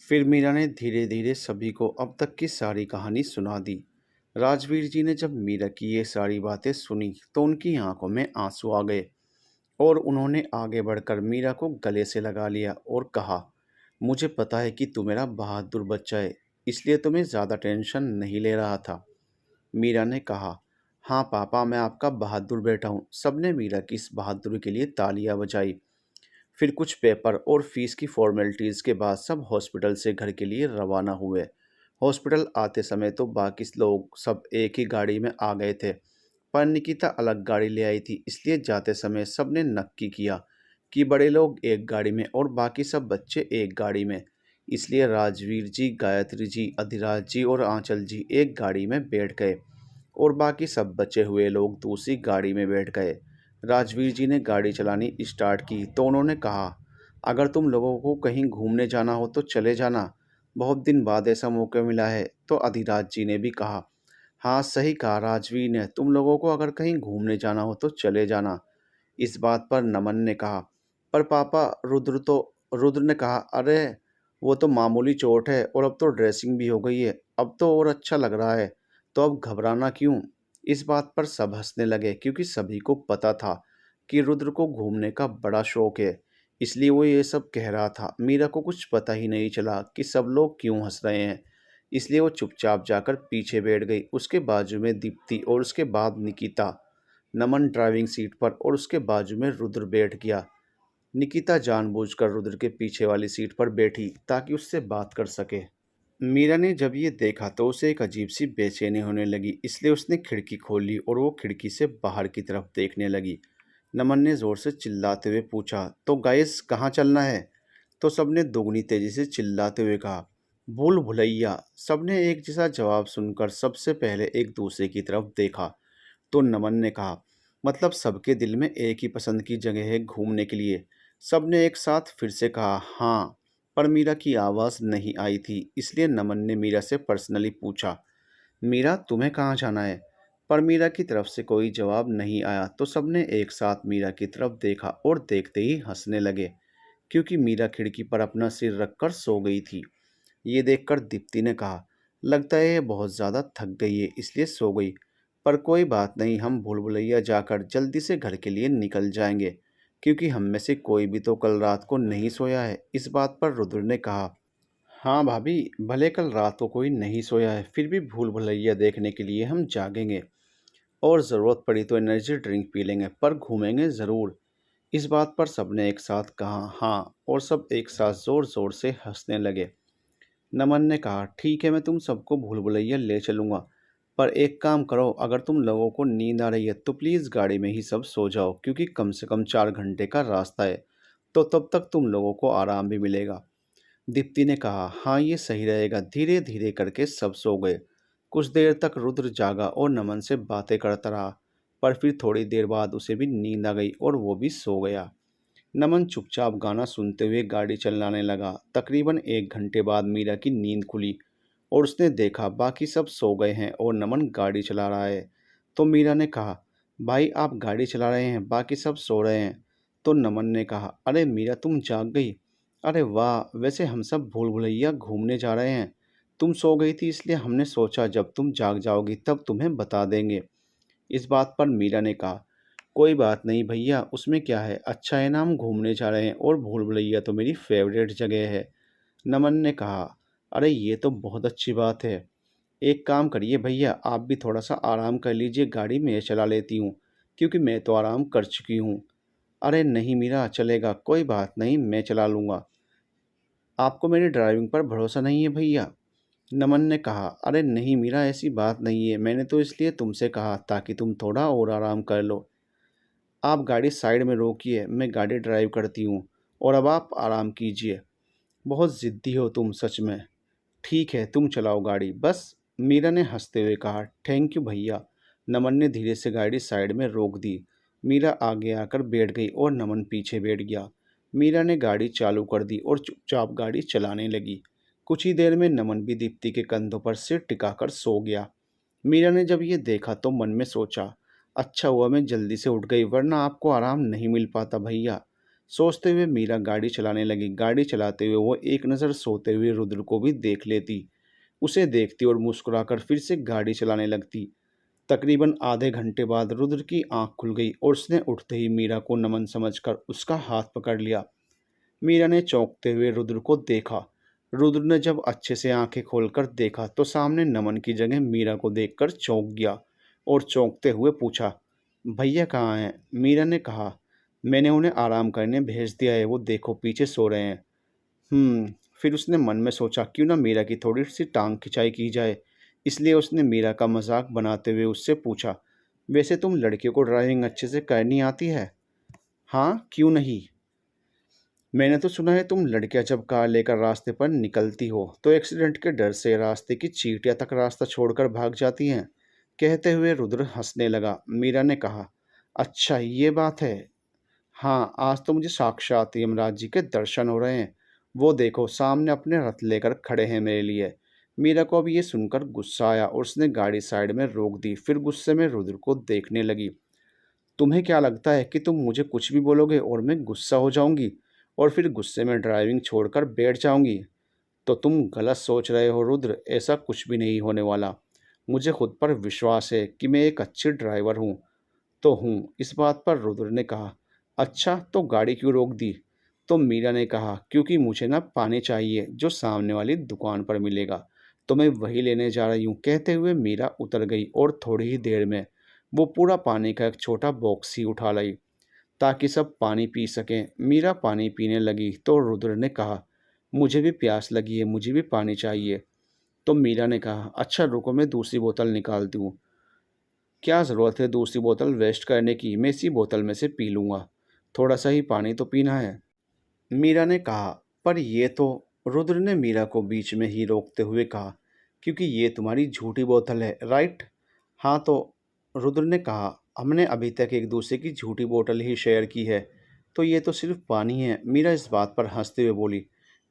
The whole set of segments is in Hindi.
फिर मीरा ने धीरे धीरे सभी को अब तक की सारी कहानी सुना दी। राजवीर जी ने जब मीरा की ये सारी बातें सुनी तो उनकी आंखों में आंसू आ गए और उन्होंने आगे बढ़कर मीरा को गले से लगा लिया और कहा, मुझे पता है कि तू मेरा बहादुर बच्चा है, इसलिए तुम्हें ज़्यादा टेंशन नहीं ले रहा था। मीरा ने कहा, हाँ पापा, मैं आपका बहादुर बेटा हूँ। सबने मीरा की इस बहादुरी के लिए तालियां बजाई। फिर कुछ पेपर और फीस की फॉर्मेलिटीज़ के बाद सब हॉस्पिटल से घर के लिए रवाना हुए। हॉस्पिटल आते समय तो बाकी लोग सब एक ही गाड़ी में आ गए थे, पर निकिता अलग गाड़ी ले आई थी, इसलिए जाते समय सबने नक्की किया कि बड़े लोग एक गाड़ी में और बाकी सब बच्चे एक गाड़ी में। इसलिए राजवीर जी, गायत्री जी, अधिराज जी और आंचल जी एक गाड़ी में बैठ गए और बाकी सब बचे हुए लोग दूसरी गाड़ी में बैठ गए। राजवीर जी ने गाड़ी चलानी स्टार्ट की तो उन्होंने कहा, अगर तुम लोगों को कहीं घूमने जाना हो तो चले जाना, बहुत दिन बाद ऐसा मौका मिला है। तो अधिराज जी ने भी कहा, हाँ सही कहा राजवीर ने, तुम लोगों को अगर कहीं घूमने जाना हो तो चले जाना। इस बात पर नमन ने कहा, पर पापा, रुद्र ने कहा, अरे वो तो मामूली चोट है और अब तो ड्रेसिंग भी हो गई है, अब तो और अच्छा लग रहा है, तो अब घबराना क्यों। इस बात पर सब हंसने लगे क्योंकि सभी को पता था कि रुद्र को घूमने का बड़ा शौक है, इसलिए वो ये सब कह रहा था। मीरा को कुछ पता ही नहीं चला कि सब लोग क्यों हंस रहे हैं, इसलिए वो चुपचाप जाकर पीछे बैठ गई। उसके बाजू में दीप्ति और उसके बाद निकिता, नमन ड्राइविंग सीट पर और उसके बाजू में रुद्र बैठ गया। निकिता जानबूझकर रुद्र के पीछे वाली सीट पर बैठी ताकि उससे बात कर सके। मीरा ने जब ये देखा तो उसे एक अजीब सी बेचैनी होने लगी, इसलिए उसने खिड़की खोली और वो खिड़की से बाहर की तरफ देखने लगी। नमन ने ज़ोर से चिल्लाते हुए पूछा, तो गाइस कहाँ चलना है। तो सबने दोगुनी तेजी से चिल्लाते हुए कहा, भूल भुलैया। सबने एक जैसा जवाब सुनकर सबसे पहले एक दूसरे की तरफ देखा। तो नमन ने कहा, मतलब सबके दिल में एक ही पसंद की जगह है घूमने के लिए। सबने एक साथ फिर से कहा, हाँ। पर मीरा की आवाज़ नहीं आई थी, इसलिए नमन ने मीरा से पर्सनली पूछा, मीरा तुम्हें कहाँ जाना है। पर मीरा की तरफ से कोई जवाब नहीं आया तो सबने एक साथ मीरा की तरफ देखा और देखते ही हंसने लगे क्योंकि मीरा खिड़की पर अपना सिर रखकर सो गई थी। ये देखकर दीप्ति ने कहा, लगता है ये बहुत ज़्यादा थक गई है इसलिए सो गई। पर कोई बात नहीं, हम भूल भुलैया जाकर जल्दी से घर के लिए निकल जाएंगे क्योंकि हम में से कोई भी तो कल रात को नहीं सोया है। इस बात पर रुद्र ने कहा, हाँ भाभी, भले कल रात को कोई नहीं सोया है फिर भी भूल भुलैया देखने के लिए हम जागेंगे और ज़रूरत पड़ी तो एनर्जी ड्रिंक पी लेंगे, पर घूमेंगे ज़रूर। इस बात पर सबने एक साथ कहा हाँ और सब एक साथ ज़ोर ज़ोर से हंसने लगे। नमन ने कहा, ठीक है, मैं तुम सबको भूल भुलैया ले चलूँगा, पर एक काम करो, अगर तुम लोगों को नींद आ रही है तो प्लीज़ गाड़ी में ही सब सो जाओ क्योंकि कम से कम 4 घंटे का रास्ता है, तो तब तक तुम लोगों को आराम भी मिलेगा। दीप्ति ने कहा, हाँ ये सही रहेगा। धीरे धीरे करके सब सो गए। कुछ देर तक रुद्र जागा और नमन से बातें करता रहा, पर फिर थोड़ी देर बाद उसे भी नींद आ गई और वो भी सो गया। नमन चुपचाप गाना सुनते हुए गाड़ी चलाने लगा। तकरीबन 1 घंटे बाद मीरा की नींद खुली और उसने देखा बाकी सब सो गए हैं और नमन गाड़ी चला रहा है। तो मीरा ने कहा, भाई आप गाड़ी चला रहे हैं, बाकी सब सो रहे हैं। तो नमन ने कहा, अरे मीरा तुम जाग गई, अरे वाह, वैसे हम सब भूल भुलैया घूमने जा रहे हैं। तुम सो गई थी इसलिए हमने सोचा जब तुम जाग जाओगी तब तुम्हें बता देंगे। इस बात पर मीरा ने कहा, कोई बात नहीं भैया, उसमें क्या है, अच्छा है ना हम घूमने जा रहे हैं और भूल भुलैया तो मेरी फेवरेट जगह है। नमन ने कहा, अरे ये तो बहुत अच्छी बात है। एक काम करिए भैया, आप भी थोड़ा सा आराम कर लीजिए, गाड़ी मैं चला लेती हूँ क्योंकि मैं तो आराम कर चुकी हूँ। अरे नहीं मीरा, चलेगा, कोई बात नहीं, मैं चला लूँगा। आपको मेरी ड्राइविंग पर भरोसा नहीं है भैया। नमन ने कहा, अरे नहीं मीरा, ऐसी बात नहीं है, मैंने तो इसलिए तुमसे कहा ताकि तुम थोड़ा और आराम कर लो। आप गाड़ी साइड में रोकिए, मैं गाड़ी ड्राइव करती हूँ और अब आप आराम कीजिए। बहुत ज़िद्दी हो तुम सच में। ठीक है, तुम चलाओ गाड़ी बस। मीरा ने हंसते हुए कहा, थैंक यू भैया। नमन ने धीरे से गाड़ी साइड में रोक दी। मीरा आगे आकर बैठ गई और नमन पीछे बैठ गया। मीरा ने गाड़ी चालू कर दी और चुपचाप गाड़ी चलाने लगी। कुछ ही देर में नमन भी दीप्ति के कंधों पर सिर टिकाकर सो गया। मीरा ने जब ये देखा तो मन में सोचा, अच्छा हुआ मैं जल्दी से उठ गई, वरना आपको आराम नहीं मिल पाता भैया। सोचते हुए मीरा गाड़ी चलाने लगी। गाड़ी चलाते हुए वो एक नज़र सोते हुए रुद्र को भी देख लेती, उसे देखती और मुस्कुराकर फिर से गाड़ी चलाने लगती। तकरीबन आधे घंटे बाद रुद्र की आंख खुल गई और उसने उठते ही मीरा को नमन समझकर उसका हाथ पकड़ लिया। मीरा ने चौंकते हुए रुद्र को देखा। रुद्र ने जब अच्छे से आंखें खोलकर देखा तो सामने नमन की जगह मीरा को देखकर चौंक गया और चौंकते हुए पूछा, भैया कहाँ हैं? मीरा ने कहा, मैंने उन्हें आराम करने भेज दिया है, वो देखो पीछे सो रहे हैं। फिर उसने मन में सोचा क्यों ना मीरा की थोड़ी सी टांग खिंचाई की जाए। इसलिए उसने मीरा का मजाक बनाते हुए उससे पूछा, वैसे तुम लड़कियों को ड्राइविंग अच्छे से करनी आती है? हाँ, क्यों नहीं। मैंने तो सुना है तुम लड़कियां जब कार लेकर रास्ते पर निकलती हो तो एक्सीडेंट के डर से रास्ते की चींटियां तक रास्ता छोड़कर भाग जाती हैं। कहते हुए रुद्र हंसने लगा। मीरा ने कहा, अच्छा ये बात है। हाँ, आज तो मुझे साक्षात यमराज जी के दर्शन हो रहे हैं। वो देखो सामने अपने रथ लेकर खड़े हैं मेरे लिए। मीरा को अब ये सुनकर गुस्सा आया और उसने गाड़ी साइड में रोक दी। फिर गुस्से में रुद्र को देखने लगी। तुम्हें क्या लगता है कि तुम मुझे कुछ भी बोलोगे और मैं गुस्सा हो जाऊंगी और फिर गुस्से में ड्राइविंग छोड़कर बैठ जाऊंगी? तो तुम गलत सोच रहे हो रुद्र, ऐसा कुछ भी नहीं होने वाला। मुझे खुद पर विश्वास है कि मैं एक अच्छी ड्राइवर हूँ। तो हूँ। इस बात पर रुद्र ने कहा, अच्छा तो गाड़ी क्यों रोक दी? तो मीरा ने कहा, क्योंकि मुझे ना पानी चाहिए जो सामने वाली दुकान पर मिलेगा, तो मैं वही लेने जा रही हूँ। कहते हुए मीरा उतर गई और थोड़ी ही देर में वो पूरा पानी का एक छोटा बॉक्स ही उठा लाई ताकि सब पानी पी सकें। मीरा पानी पीने लगी तो रुद्र ने कहा, मुझे भी प्यास लगी है, मुझे भी पानी चाहिए। तो मीरा ने कहा, अच्छा रुको मैं दूसरी बोतल निकालती हूँ। क्या ज़रूरत है दूसरी बोतल वेस्ट करने की, मैं इसी बोतल में से पी लूँगा। थोड़ा सा ही पानी तो पीना है। मीरा ने कहा, पर ये तो। रुद्र ने मीरा को बीच में ही रोकते हुए कहा, क्योंकि ये तुम्हारी झूठी बोतल है, राइट? हाँ तो। रुद्र ने कहा, हमने अभी तक एक दूसरे की झूठी बोतल ही शेयर की है, तो ये तो सिर्फ पानी है। मीरा इस बात पर हंसते हुए बोली,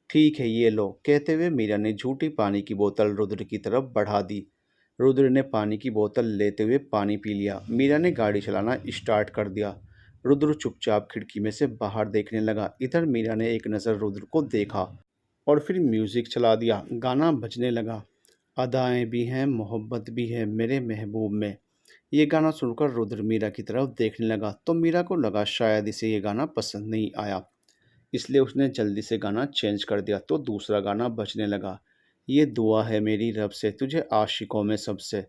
ठीक है ये लो। कहते हुए मीरा ने झूठी पानी की बोतल रुद्र की तरफ बढ़ा दी। रुद्र ने पानी की बोतल लेते हुए पानी पी लिया। मीरा ने गाड़ी चलाना स्टार्ट कर दिया। रुद्र चुपचाप खिड़की में से बाहर देखने लगा। इधर मीरा ने एक नज़र रुद्र को देखा और फिर म्यूज़िक चला दिया। गाना बजने लगा, अदाएं भी हैं मोहब्बत भी है मेरे महबूब में। ये गाना सुनकर रुद्र मीरा की तरफ देखने लगा तो मीरा को लगा शायद इसे ये गाना पसंद नहीं आया, इसलिए उसने जल्दी से गाना चेंज कर दिया तो दूसरा गाना बजने लगा, ये दुआ है मेरी रब से तुझे आशिकों में सबसे।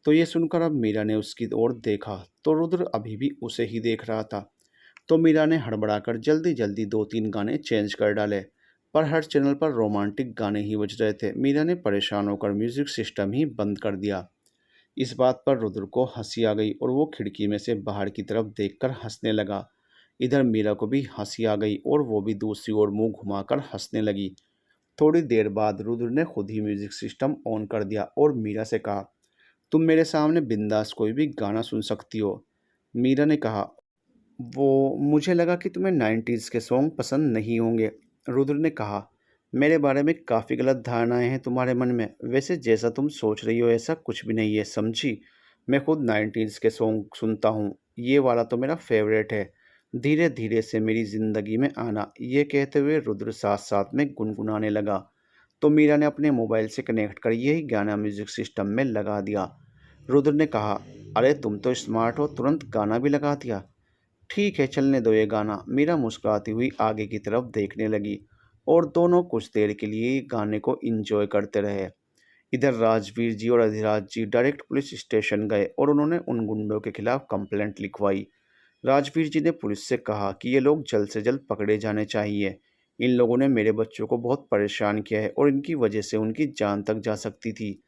तो ये सुनकर अब मीरा ने उसकी ओर देखा तो रुद्र अभी भी उसे ही देख रहा था। तो मीरा ने हड़बड़ाकर जल्दी जल्दी दो तीन गाने चेंज कर डाले, पर हर चैनल पर रोमांटिक गाने ही बज रहे थे। मीरा ने परेशान होकर म्यूजिक सिस्टम ही बंद कर दिया। इस बात पर रुद्र को हंसी आ गई और वो खिड़की में से बाहर की तरफ देखकर हंसने लगा। इधर मीरा को भी हंसी आ गई और वो भी दूसरी ओर मुंह घुमाकर हंसने लगी। थोड़ी देर बाद रुद्र ने खुद ही म्यूजिक सिस्टम ऑन कर दिया और मीरा से कहा, तुम मेरे सामने बिंदास कोई भी गाना सुन सकती हो। मीरा ने कहा, वो मुझे लगा कि तुम्हें 90s के सॉन्ग पसंद नहीं होंगे। रुद्र ने कहा, मेरे बारे में काफ़ी गलत धारणाएं हैं तुम्हारे मन में। वैसे जैसा तुम सोच रही हो ऐसा कुछ भी नहीं है, समझी। मैं खुद 90s के सॉन्ग सुनता हूँ, ये वाला तो मेरा फेवरेट है, धीरे धीरे से मेरी ज़िंदगी में आना। ये कहते हुए रुद्र साथ साथ में गुनगुनाने लगा। तो मीरा ने अपने मोबाइल से कनेक्ट कर यही गाना म्यूज़िक सिस्टम में लगा दिया। रुद्र ने कहा, अरे तुम तो स्मार्ट हो, तुरंत गाना भी लगा दिया। ठीक है चलने दो ये गाना। मीरा मुस्कुराती हुई आगे की तरफ देखने लगी और दोनों कुछ देर के लिए गाने को एंजॉय करते रहे। इधर राजवीर जी और अधिराज जी डायरेक्ट पुलिस स्टेशन गए और उन्होंने उन गुंडों के खिलाफ कंप्लेंट लिखवाई। राजवीर जी ने पुलिस से कहा कि ये लोग जल्द से जल्द पकड़े जाने चाहिए। इन लोगों ने मेरे बच्चों को बहुत परेशान किया है और इनकी वजह से उनकी जान तक जा सकती थी।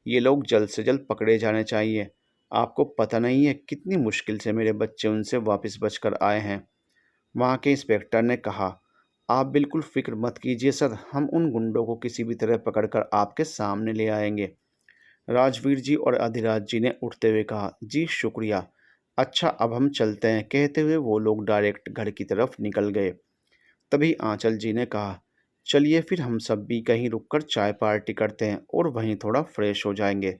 ये लोग जल्द से जल्द पकड़े जाने चाहिए। आपको पता नहीं है कितनी मुश्किल से मेरे बच्चे उनसे वापस बचकर आए हैं। वहाँ के इंस्पेक्टर ने कहा, आप बिल्कुल फिक्र मत कीजिए सर, हम उन गुंडों को किसी भी तरह पकड़कर आपके सामने ले आएंगे। राजवीर जी और अधिराज जी ने उठते हुए कहा, जी शुक्रिया। अच्छा अब हम चलते हैं। कहते हुए वो लोग डायरेक्ट घर की तरफ निकल गए। तभी आंचल जी ने कहा, चलिए फिर हम सब भी कहीं रुककर चाय पार्टी करते हैं और वहीं थोड़ा फ्रेश हो जाएंगे।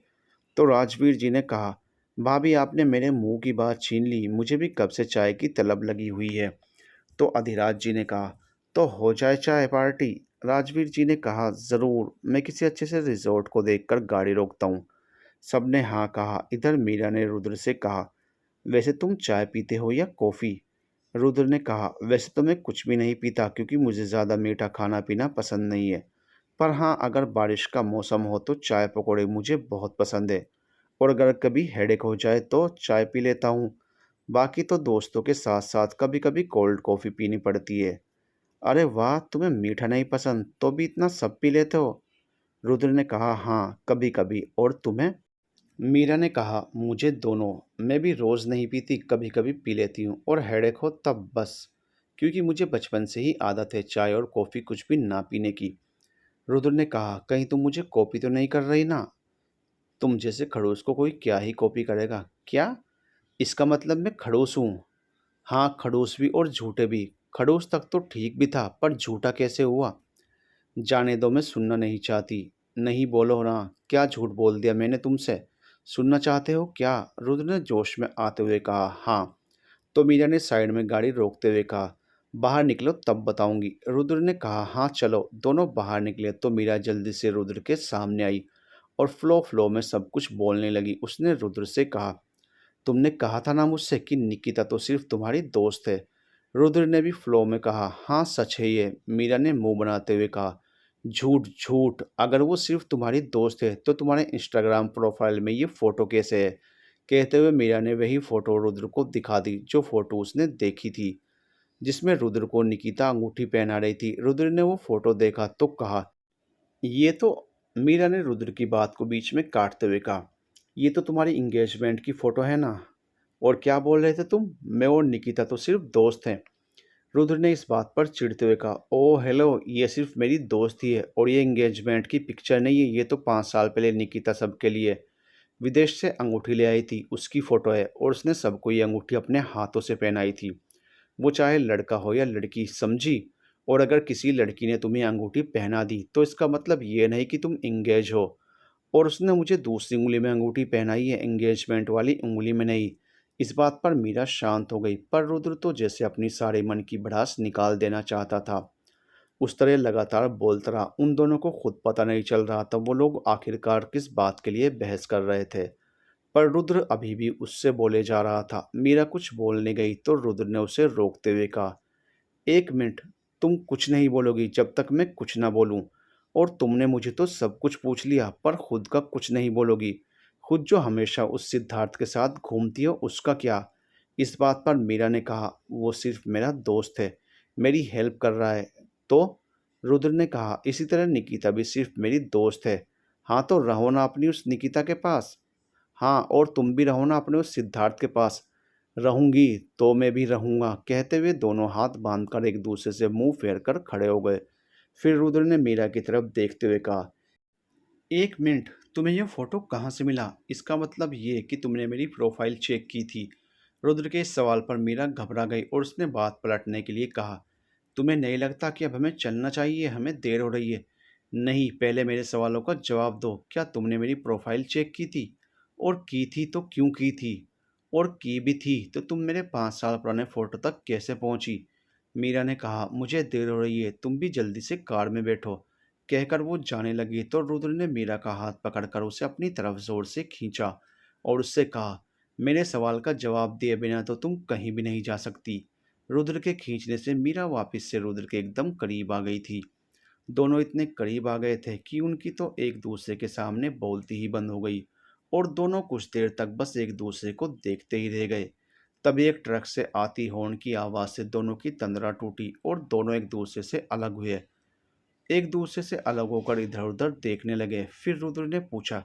तो राजवीर जी ने कहा, भाभी आपने मेरे मुंह की बात छीन ली, मुझे भी कब से चाय की तलब लगी हुई है। तो अधिराज जी ने कहा, तो हो जाए चाय पार्टी। राजवीर जी ने कहा, ज़रूर, मैं किसी अच्छे से रिजॉर्ट को देखकर गाड़ी रोकता हूँ। सबने हाँ कहा। इधर मीरा ने रुद्र से कहा, वैसे तुम चाय पीते हो या कॉफ़ी? रुद्र ने कहा, वैसे तो मैं कुछ भी नहीं पीता क्योंकि मुझे ज़्यादा मीठा खाना पीना पसंद नहीं है। पर हाँ, अगर बारिश का मौसम हो तो चाय पकौड़े मुझे बहुत पसंद है। और अगर कभी हेडेक हो जाए तो चाय पी लेता हूँ। बाकी तो दोस्तों के साथ साथ कभी कभी कोल्ड कॉफ़ी पीनी पड़ती है। अरे वाह, तुम्हें मीठा नहीं पसंद तो भी इतना सब पी लेते हो? रुद्र ने कहा, हाँ, कभी कभी। और तुम्हें? मीरा ने कहा, मुझे दोनों। मैं भी रोज़ नहीं पीती, कभी कभी पी लेती हूँ, और हेडेक हो तब बस। क्योंकि मुझे बचपन से ही आदत है चाय और कॉफ़ी कुछ भी ना पीने की। रुद्र ने कहा, कहीं तुम मुझे कॉपी तो नहीं कर रही ना? तुम जैसे खड़ूस को कोई क्या ही कॉपी करेगा? क्या? इसका मतलब मैं खड़ूस हूँ? हाँ, खड़ूस भी और झूठे भी। खड़ूस तक तो ठीक भी था, पर झूठा कैसे हुआ? जाने दो, मैं सुनना नहीं चाहती। नहीं बोलो ना, क्या झूठ बोल दिया मैंने तुमसे? सुनना चाहते हो क्या? रुद्र ने जोश में आते हुए कहा, हाँ। तो मीरा ने साइड में गाड़ी रोकते हुए कहा, बाहर निकलो तब बताऊंगी। रुद्र ने कहा, हाँ चलो। दोनों बाहर निकले तो मीरा जल्दी से रुद्र के सामने आई और फ्लो फ्लो में सब कुछ बोलने लगी। उसने रुद्र से कहा, तुमने कहा था ना मुझसे कि निकिता तो सिर्फ तुम्हारी दोस्त है। रुद्र ने भी फ्लो में कहा, हाँ सच है ये। मीरा ने मुंह बनाते हुए कहा, झूठ झूठ, अगर वो सिर्फ तुम्हारी दोस्त है तो तुम्हारे इंस्टाग्राम प्रोफाइल में ये फ़ोटो कैसे है? कहते हुए मीरा ने वही फ़ोटो रुद्र को दिखा दी जो फ़ोटो उसने देखी थी, जिसमें रुद्र को निकिता अंगूठी पहना रही थी। रुद्र ने वो फ़ोटो देखा तो कहा, ये तो। मीरा ने रुद्र की बात को बीच में काटते हुए कहा, ये तो तुम्हारी इंगेजमेंट की फ़ोटो है ना? और क्या बोल रहे थे तुम? मैं और निकिता तो सिर्फ दोस्त हैं। रुद्र ने इस बात पर चिढ़ते हुए कहा, ओह हेलो, ये सिर्फ मेरी दोस्ती है और ये एंगेजमेंट की पिक्चर नहीं है। ये तो 5 साल पहले निकिता सबके लिए विदेश से अंगूठी ले आई थी, उसकी फ़ोटो है, और उसने सबको ये अंगूठी अपने हाथों से पहनाई थी। वो चाहे लड़का हो या लड़की, समझी? और अगर किसी लड़की ने तुम्हें अंगूठी पहना दी तो इसका मतलब ये नहीं कि तुम इंगेज हो। और उसने मुझे दूसरी उंगली में अंगूठी पहनाई है, एंगेजमेंट वाली उंगली में नहीं। इस बात पर मीरा शांत हो गई, पर रुद्र तो जैसे अपनी सारे मन की भड़ास निकाल देना चाहता था। उस तरह लगातार बोलता रहा। उन दोनों को खुद पता नहीं चल रहा था वो लोग आखिरकार किस बात के लिए बहस कर रहे थे। पर रुद्र अभी भी उससे बोले जा रहा था। मीरा कुछ बोलने गई तो रुद्र ने उसे रोकते हुए कहा, 1 मिनट, तुम कुछ नहीं बोलोगी जब तक मैं कुछ ना बोलूं। और तुमने मुझे तो सब कुछ पूछ लिया पर खुद का कुछ नहीं बोलोगी। खुद जो हमेशा उस सिद्धार्थ के साथ घूमती हो उसका क्या? इस बात पर मीरा ने कहा, वो सिर्फ मेरा दोस्त है, मेरी हेल्प कर रहा है। तो रुद्र ने कहा, इसी तरह निकिता भी सिर्फ मेरी दोस्त है। हाँ, तो रहो ना अपनी उस निकिता के पास। हाँ, और तुम भी रहो ना अपने उस सिद्धार्थ के पास। रहूंगी तो मैं भी रहूंगा। कहते हुए दोनों हाथ बांधकर एक दूसरे से मुंह फेर कर खड़े हो गए। फिर रुद्र ने मीरा की तरफ देखते हुए कहा, 1 मिनट, तुम्हें यह फोटो कहाँ से मिला? इसका मतलब ये कि तुमने मेरी प्रोफाइल चेक की थी? रुद्र के इस सवाल पर मीरा घबरा गई और उसने बात पलटने के लिए कहा, तुम्हें नहीं लगता कि अब हमें चलना चाहिए? हमें देर हो रही है। नहीं, पहले मेरे सवालों का जवाब दो। क्या तुमने मेरी प्रोफाइल चेक की थी? और की थी तो क्यों की थी? और की भी थी तो तुम मेरे 5 साल पुराने फ़ोटो तक कैसे पहुंची? मीरा ने कहा, मुझे देर हो रही है, तुम भी जल्दी से कार में बैठो। कहकर वो जाने लगी तो रुद्र ने मीरा का हाथ पकड़कर उसे अपनी तरफ जोर से खींचा और उससे कहा, मेरे सवाल का जवाब दिए बिना तो तुम कहीं भी नहीं जा सकती। रुद्र के खींचने से मीरा वापस से रुद्र के एकदम करीब आ गई थी। दोनों इतने करीब आ गए थे कि उनकी तो एक दूसरे के सामने बोलती ही बंद हो गई और दोनों कुछ देर तक बस एक दूसरे को देखते ही रह गए। तभी एक ट्रक से आती हॉर्न की आवाज़ से दोनों की तंद्रा टूटी और दोनों एक दूसरे से अलग हुए। एक दूसरे से अलग होकर इधर उधर देखने लगे। फिर रुद्र ने पूछा,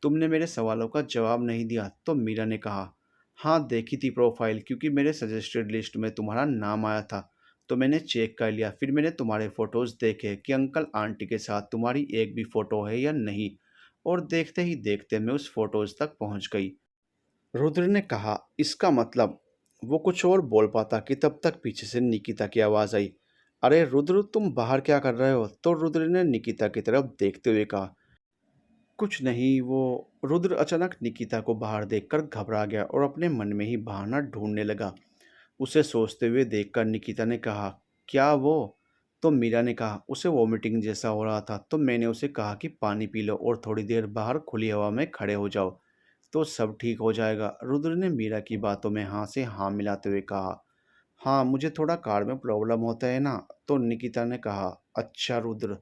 तुमने मेरे सवालों का जवाब नहीं दिया? तो मीरा ने कहा, हाँ देखी थी प्रोफाइल, क्योंकि मेरे सजेस्टेड लिस्ट में तुम्हारा नाम आया था तो मैंने चेक कर लिया। फिर मैंने तुम्हारे फ़ोटोज़ देखे कि अंकल आंटी के साथ तुम्हारी एक भी फ़ोटो है या नहीं, और देखते ही देखते मैं उस फ़ोटोज़ तक पहुंच गई। रुद्र ने कहा, इसका मतलब? वो कुछ और बोल पाता कि तब तक पीछे से निकिता की आवाज़ आई, अरे रुद्र, तुम बाहर क्या कर रहे हो? तो रुद्र ने निकिता की तरफ देखते हुए कहा, कुछ नहीं वो। रुद्र अचानक निकिता को बाहर देखकर घबरा गया और अपने मन में ही बहाना ढूंढने लगा। उसे सोचते हुए देखकर निकिता ने कहा, क्या वो? तो मीरा ने कहा, उसे वॉमिटिंग जैसा हो रहा था तो मैंने उसे कहा कि पानी पी लो और थोड़ी देर बाहर खुली हवा में खड़े हो जाओ तो सब ठीक हो जाएगा। रुद्र ने मीरा की बातों में हाँ से हाँ मिलाते हुए कहा, हाँ मुझे थोड़ा कार में प्रॉब्लम होता है ना। तो निकिता ने कहा, अच्छा रुद्र।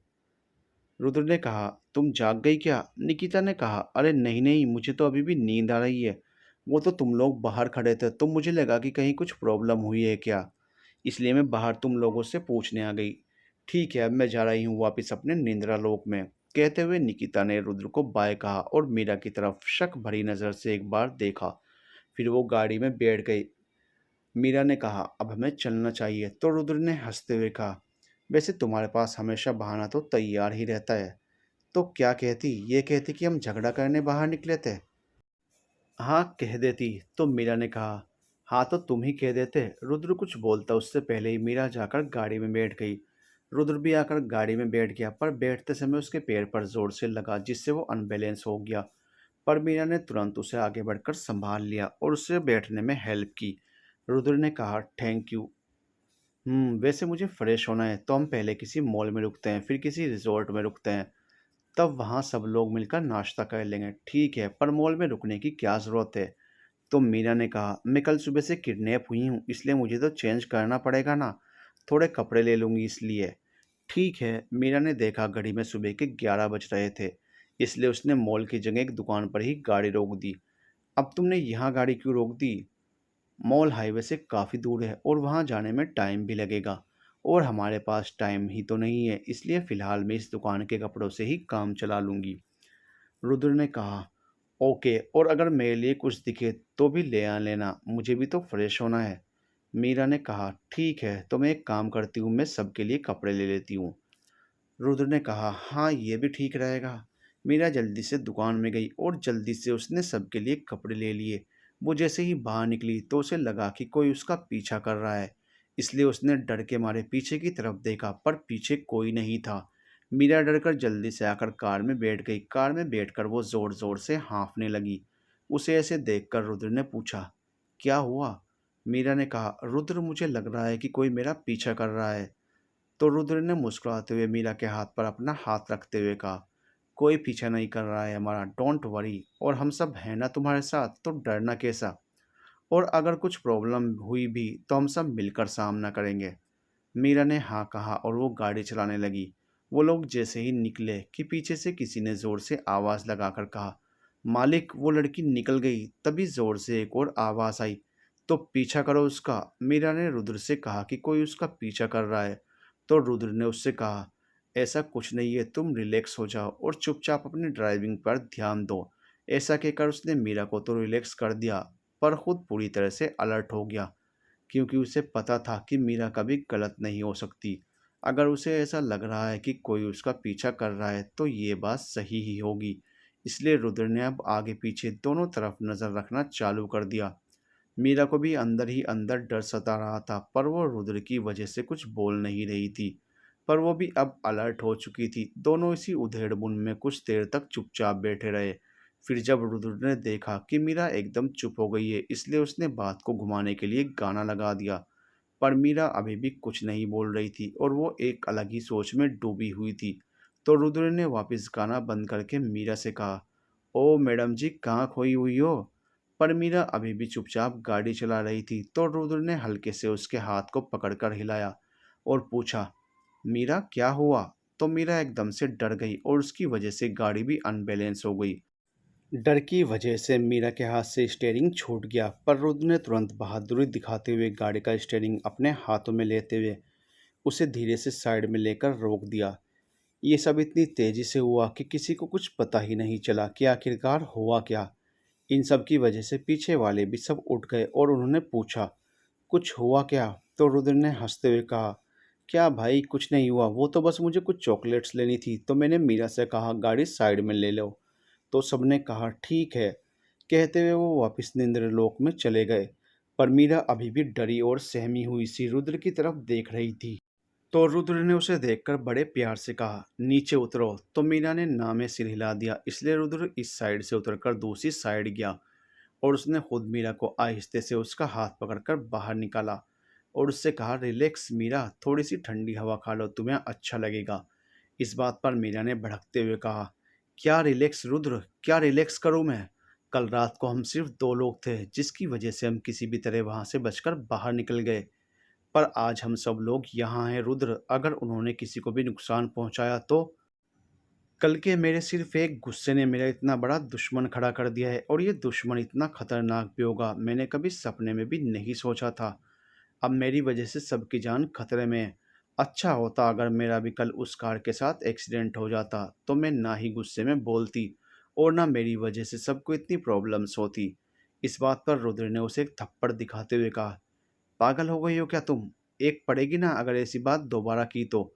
रुद्र ने कहा, तुम जाग गई क्या? निकिता ने कहा, अरे नहीं नहीं, मुझे तो अभी भी नींद आ रही है। वो तो तुम लोग बाहर खड़े थे तो मुझे लगा कि कहीं कुछ प्रॉब्लम हुई है क्या, इसलिए मैं बाहर तुम लोगों से पूछने आ गई। ठीक है, अब मैं जा रही हूँ वापस अपने निंद्रा लोक में। कहते हुए निकिता ने रुद्र को बाय कहा और मीरा की तरफ शक भरी नज़र से एक बार देखा। फिर वो गाड़ी में बैठ गई। मीरा ने कहा, अब हमें चलना चाहिए। तो रुद्र ने हंसते हुए कहा, वैसे तुम्हारे पास हमेशा बहाना तो तैयार ही रहता है। तो क्या कहती, ये कहती कि हम झगड़ा करने बाहर निकले थे? हाँ कह देती। तो मीरा ने कहा, हाँ तो तुम ही कह देते। रुद्र कुछ बोलता उससे पहले ही मीरा जाकर गाड़ी में बैठ गई। रुद्र भी आकर गाड़ी में बैठ गया, पर बैठते समय उसके पैर पर जोर से लगा जिससे वो अनबैलेंस हो गया। पर मीरा ने तुरंत उसे आगे बढ़कर संभाल लिया और उसे बैठने में हेल्प की। रुद्र ने कहा, थैंक यू। वैसे मुझे फ्रेश होना है तो हम पहले किसी मॉल में रुकते हैं, फिर किसी रिजॉर्ट में रुकते हैं, तब वहाँ सब लोग मिलकर नाश्ता कर लेंगे। ठीक है, पर मॉल में रुकने की क्या ज़रूरत है? तो मीरा ने कहा, मैं कल सुबह से किडनैप हुई हूँ इसलिए मुझे तो चेंज करना पड़ेगा ना, थोड़े कपड़े ले लूँगी इसलिए। ठीक है। मीरा ने देखा घड़ी में सुबह के 11 बज रहे थे, इसलिए उसने मॉल की जगह एक दुकान पर ही गाड़ी रोक दी। अब तुमने यहाँ गाड़ी क्यों रोक दी? मॉल हाईवे से काफ़ी दूर है और वहाँ जाने में टाइम भी लगेगा, और हमारे पास टाइम ही तो नहीं है, इसलिए फ़िलहाल मैं इस दुकान के कपड़ों से ही काम चला लूँगी। रुद्र ने कहा, ओके, और अगर मेरे लिए कुछ दिखे तो भी ले आ लेना, मुझे भी तो फ्रेश होना है। मीरा ने कहा, ठीक है, तो मैं एक काम करती हूँ, मैं सबके लिए कपड़े ले लेती हूँ। रुद्र ने कहा, हाँ ये भी ठीक रहेगा। मीरा जल्दी से दुकान में गई और जल्दी से उसने सबके लिए कपड़े ले लिए। वो जैसे ही बाहर निकली तो उसे लगा कि कोई उसका पीछा कर रहा है, इसलिए उसने डर के मारे पीछे की तरफ देखा, पर पीछे कोई नहीं था। मीरा डरकर जल्दी से आकर कार में बैठ गई। कार में बैठकर वो ज़ोर ज़ोर से हाँफने लगी। उसे ऐसे देखकर रुद्र ने पूछा, क्या हुआ? मीरा ने कहा, रुद्र मुझे लग रहा है कि कोई मेरा पीछा कर रहा है। तो रुद्र ने मुस्कुराते हुए मीरा के हाथ पर अपना हाथ रखते हुए कहा, कोई पीछा नहीं कर रहा है हमारा, डोंट वरी, और हम सब हैं ना तुम्हारे साथ, तो डरना कैसा। और अगर कुछ प्रॉब्लम हुई भी तो हम सब मिलकर सामना करेंगे। मीरा ने हाँ कहा और वो गाड़ी चलाने लगी। वो लोग जैसे ही निकले कि पीछे से किसी ने ज़ोर से आवाज़ लगाकर कहा, मालिक वो लड़की निकल गई। तभी ज़ोर से एक और आवाज़ आई, तो पीछा करो उसका। मीरा ने रुद्र से कहा कि कोई उसका पीछा कर रहा है। तो रुद्र ने उससे कहा, ऐसा कुछ नहीं है, तुम रिलैक्स हो जाओ और चुपचाप अपनी ड्राइविंग पर ध्यान दो। ऐसा कहकर उसने मीरा को तो रिलैक्स कर दिया, पर खुद पूरी तरह से अलर्ट हो गया, क्योंकि उसे पता था कि मीरा कभी गलत नहीं हो सकती। अगर उसे ऐसा लग रहा है कि कोई उसका पीछा कर रहा है तो ये बात सही ही होगी। इसलिए रुद्र ने अब आगे पीछे दोनों तरफ नज़र रखना चालू कर दिया। मीरा को भी अंदर ही अंदर डर सता रहा था, पर वो रुद्र की वजह से कुछ बोल नहीं रही थी। पर वो भी अब अलर्ट हो चुकी थी। दोनों इसी उधेड़-बुन में कुछ देर तक चुपचाप बैठे रहे। फिर जब रुद्र ने देखा कि मीरा एकदम चुप हो गई है, इसलिए उसने बात को घुमाने के लिए गाना लगा दिया। पर मीरा अभी भी कुछ नहीं बोल रही थी और वो एक अलग ही सोच में डूबी हुई थी। तो रुद्र ने वापस गाना बंद करके मीरा से कहा, ओ मैडम जी, कहाँ खोई हुई हो? पर मीरा अभी भी चुपचाप गाड़ी चला रही थी। तो रुद्र ने हल्के से उसके हाथ को पकड़कर हिलाया और पूछा, मीरा क्या हुआ? तो मीरा एकदम से डर गई और उसकी वजह से गाड़ी भी अनबैलेंस हो गई। डर की वजह से मीरा के हाथ से स्टीयरिंग छूट गया, पर रुद्र ने तुरंत बहादुरी दिखाते हुए गाड़ी का स्टीयरिंग अपने हाथों में लेते हुए उसे धीरे से साइड में लेकर रोक दिया। ये सब इतनी तेज़ी से हुआ कि किसी को कुछ पता ही नहीं चला कि आखिरकार हुआ क्या। इन सब की वजह से पीछे वाले भी सब उठ गए और उन्होंने पूछा, कुछ हुआ क्या? तो रुद्र ने हंसते हुए कहा, क्या भाई, कुछ नहीं हुआ, वो तो बस मुझे कुछ चॉकलेट्स लेनी थी तो मैंने मीरा से कहा गाड़ी साइड में ले लो। तो सबने कहा ठीक है। कहते हुए वो वापस निंद्रलोक में चले गए। पर मीरा अभी भी डरी और सहमी हुई सी रुद्र की तरफ देख रही थी। तो रुद्र ने उसे देखकर बड़े प्यार से कहा, नीचे उतरो। तो मीरा ने ना में सिर हिला दिया, इसलिए रुद्र इस साइड से उतरकर दूसरी साइड गया और उसने खुद मीरा को आहिस्ते से उसका हाथ पकड़कर बाहर निकाला और उससे कहा, रिलैक्स मीरा, थोड़ी सी ठंडी हवा खा लो, तुम्हें अच्छा लगेगा। इस बात पर मीरा ने भड़कते हुए कहा, क्या रिलैक्स रुद्र, क्या रिलैक्स करूं मैं? कल रात को हम सिर्फ दो लोग थे, जिसकी वजह से हम किसी भी तरह वहां से बचकर बाहर निकल गए। पर आज हम सब लोग यहाँ हैं रुद्र, अगर उन्होंने किसी को भी नुकसान पहुंचाया तो? कल के मेरे सिर्फ एक गुस्से ने मेरा इतना बड़ा दुश्मन खड़ा कर दिया है, और ये दुश्मन इतना खतरनाक भी होगा, मैंने कभी सपने में भी नहीं सोचा था। अब मेरी वजह से सबकी जान खतरे में है। अच्छा होता अगर मेरा भी कल उस कार के साथ एक्सीडेंट हो जाता, तो मैं ना ही गुस्से में बोलती और ना मेरी वजह से सबको इतनी प्रॉब्लम्स होती। इस बात पर रुद्र ने उसे एक थप्पड़ दिखाते हुए कहा, पागल हो गई हो क्या तुम? एक पड़ेगी ना अगर ऐसी बात दोबारा की तो।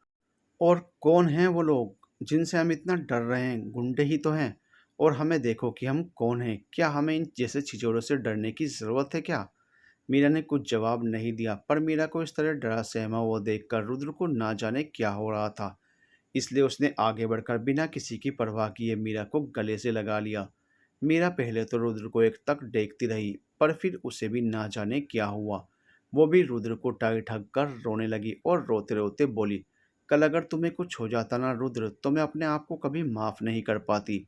और कौन हैं वो लोग जिनसे हम इतना डर रहे हैं? गुंडे ही तो हैं। और हमें देखो कि हम कौन हैं, क्या हमें इन जैसे छिछोरों से डरने की ज़रूरत है क्या? मीरा ने कुछ जवाब नहीं दिया, पर मीरा को इस तरह डरा सहमा हुआ देखकर रुद्र को ना जाने क्या हो रहा था। इसलिए उसने आगे बढ़कर बिना किसी की परवाह किए मीरा को गले से लगा लिया। मीरा पहले तो रुद्र को एक तक देखती रही, पर फिर उसे भी ना जाने क्या हुआ। वो भी रुद्र को टाइट हक कर रोने लगी और रोते रोते बोली, कल अगर तुम्हें कुछ हो जाता ना रुद्र, तो मैं अपने आप को कभी माफ़ नहीं कर पाती।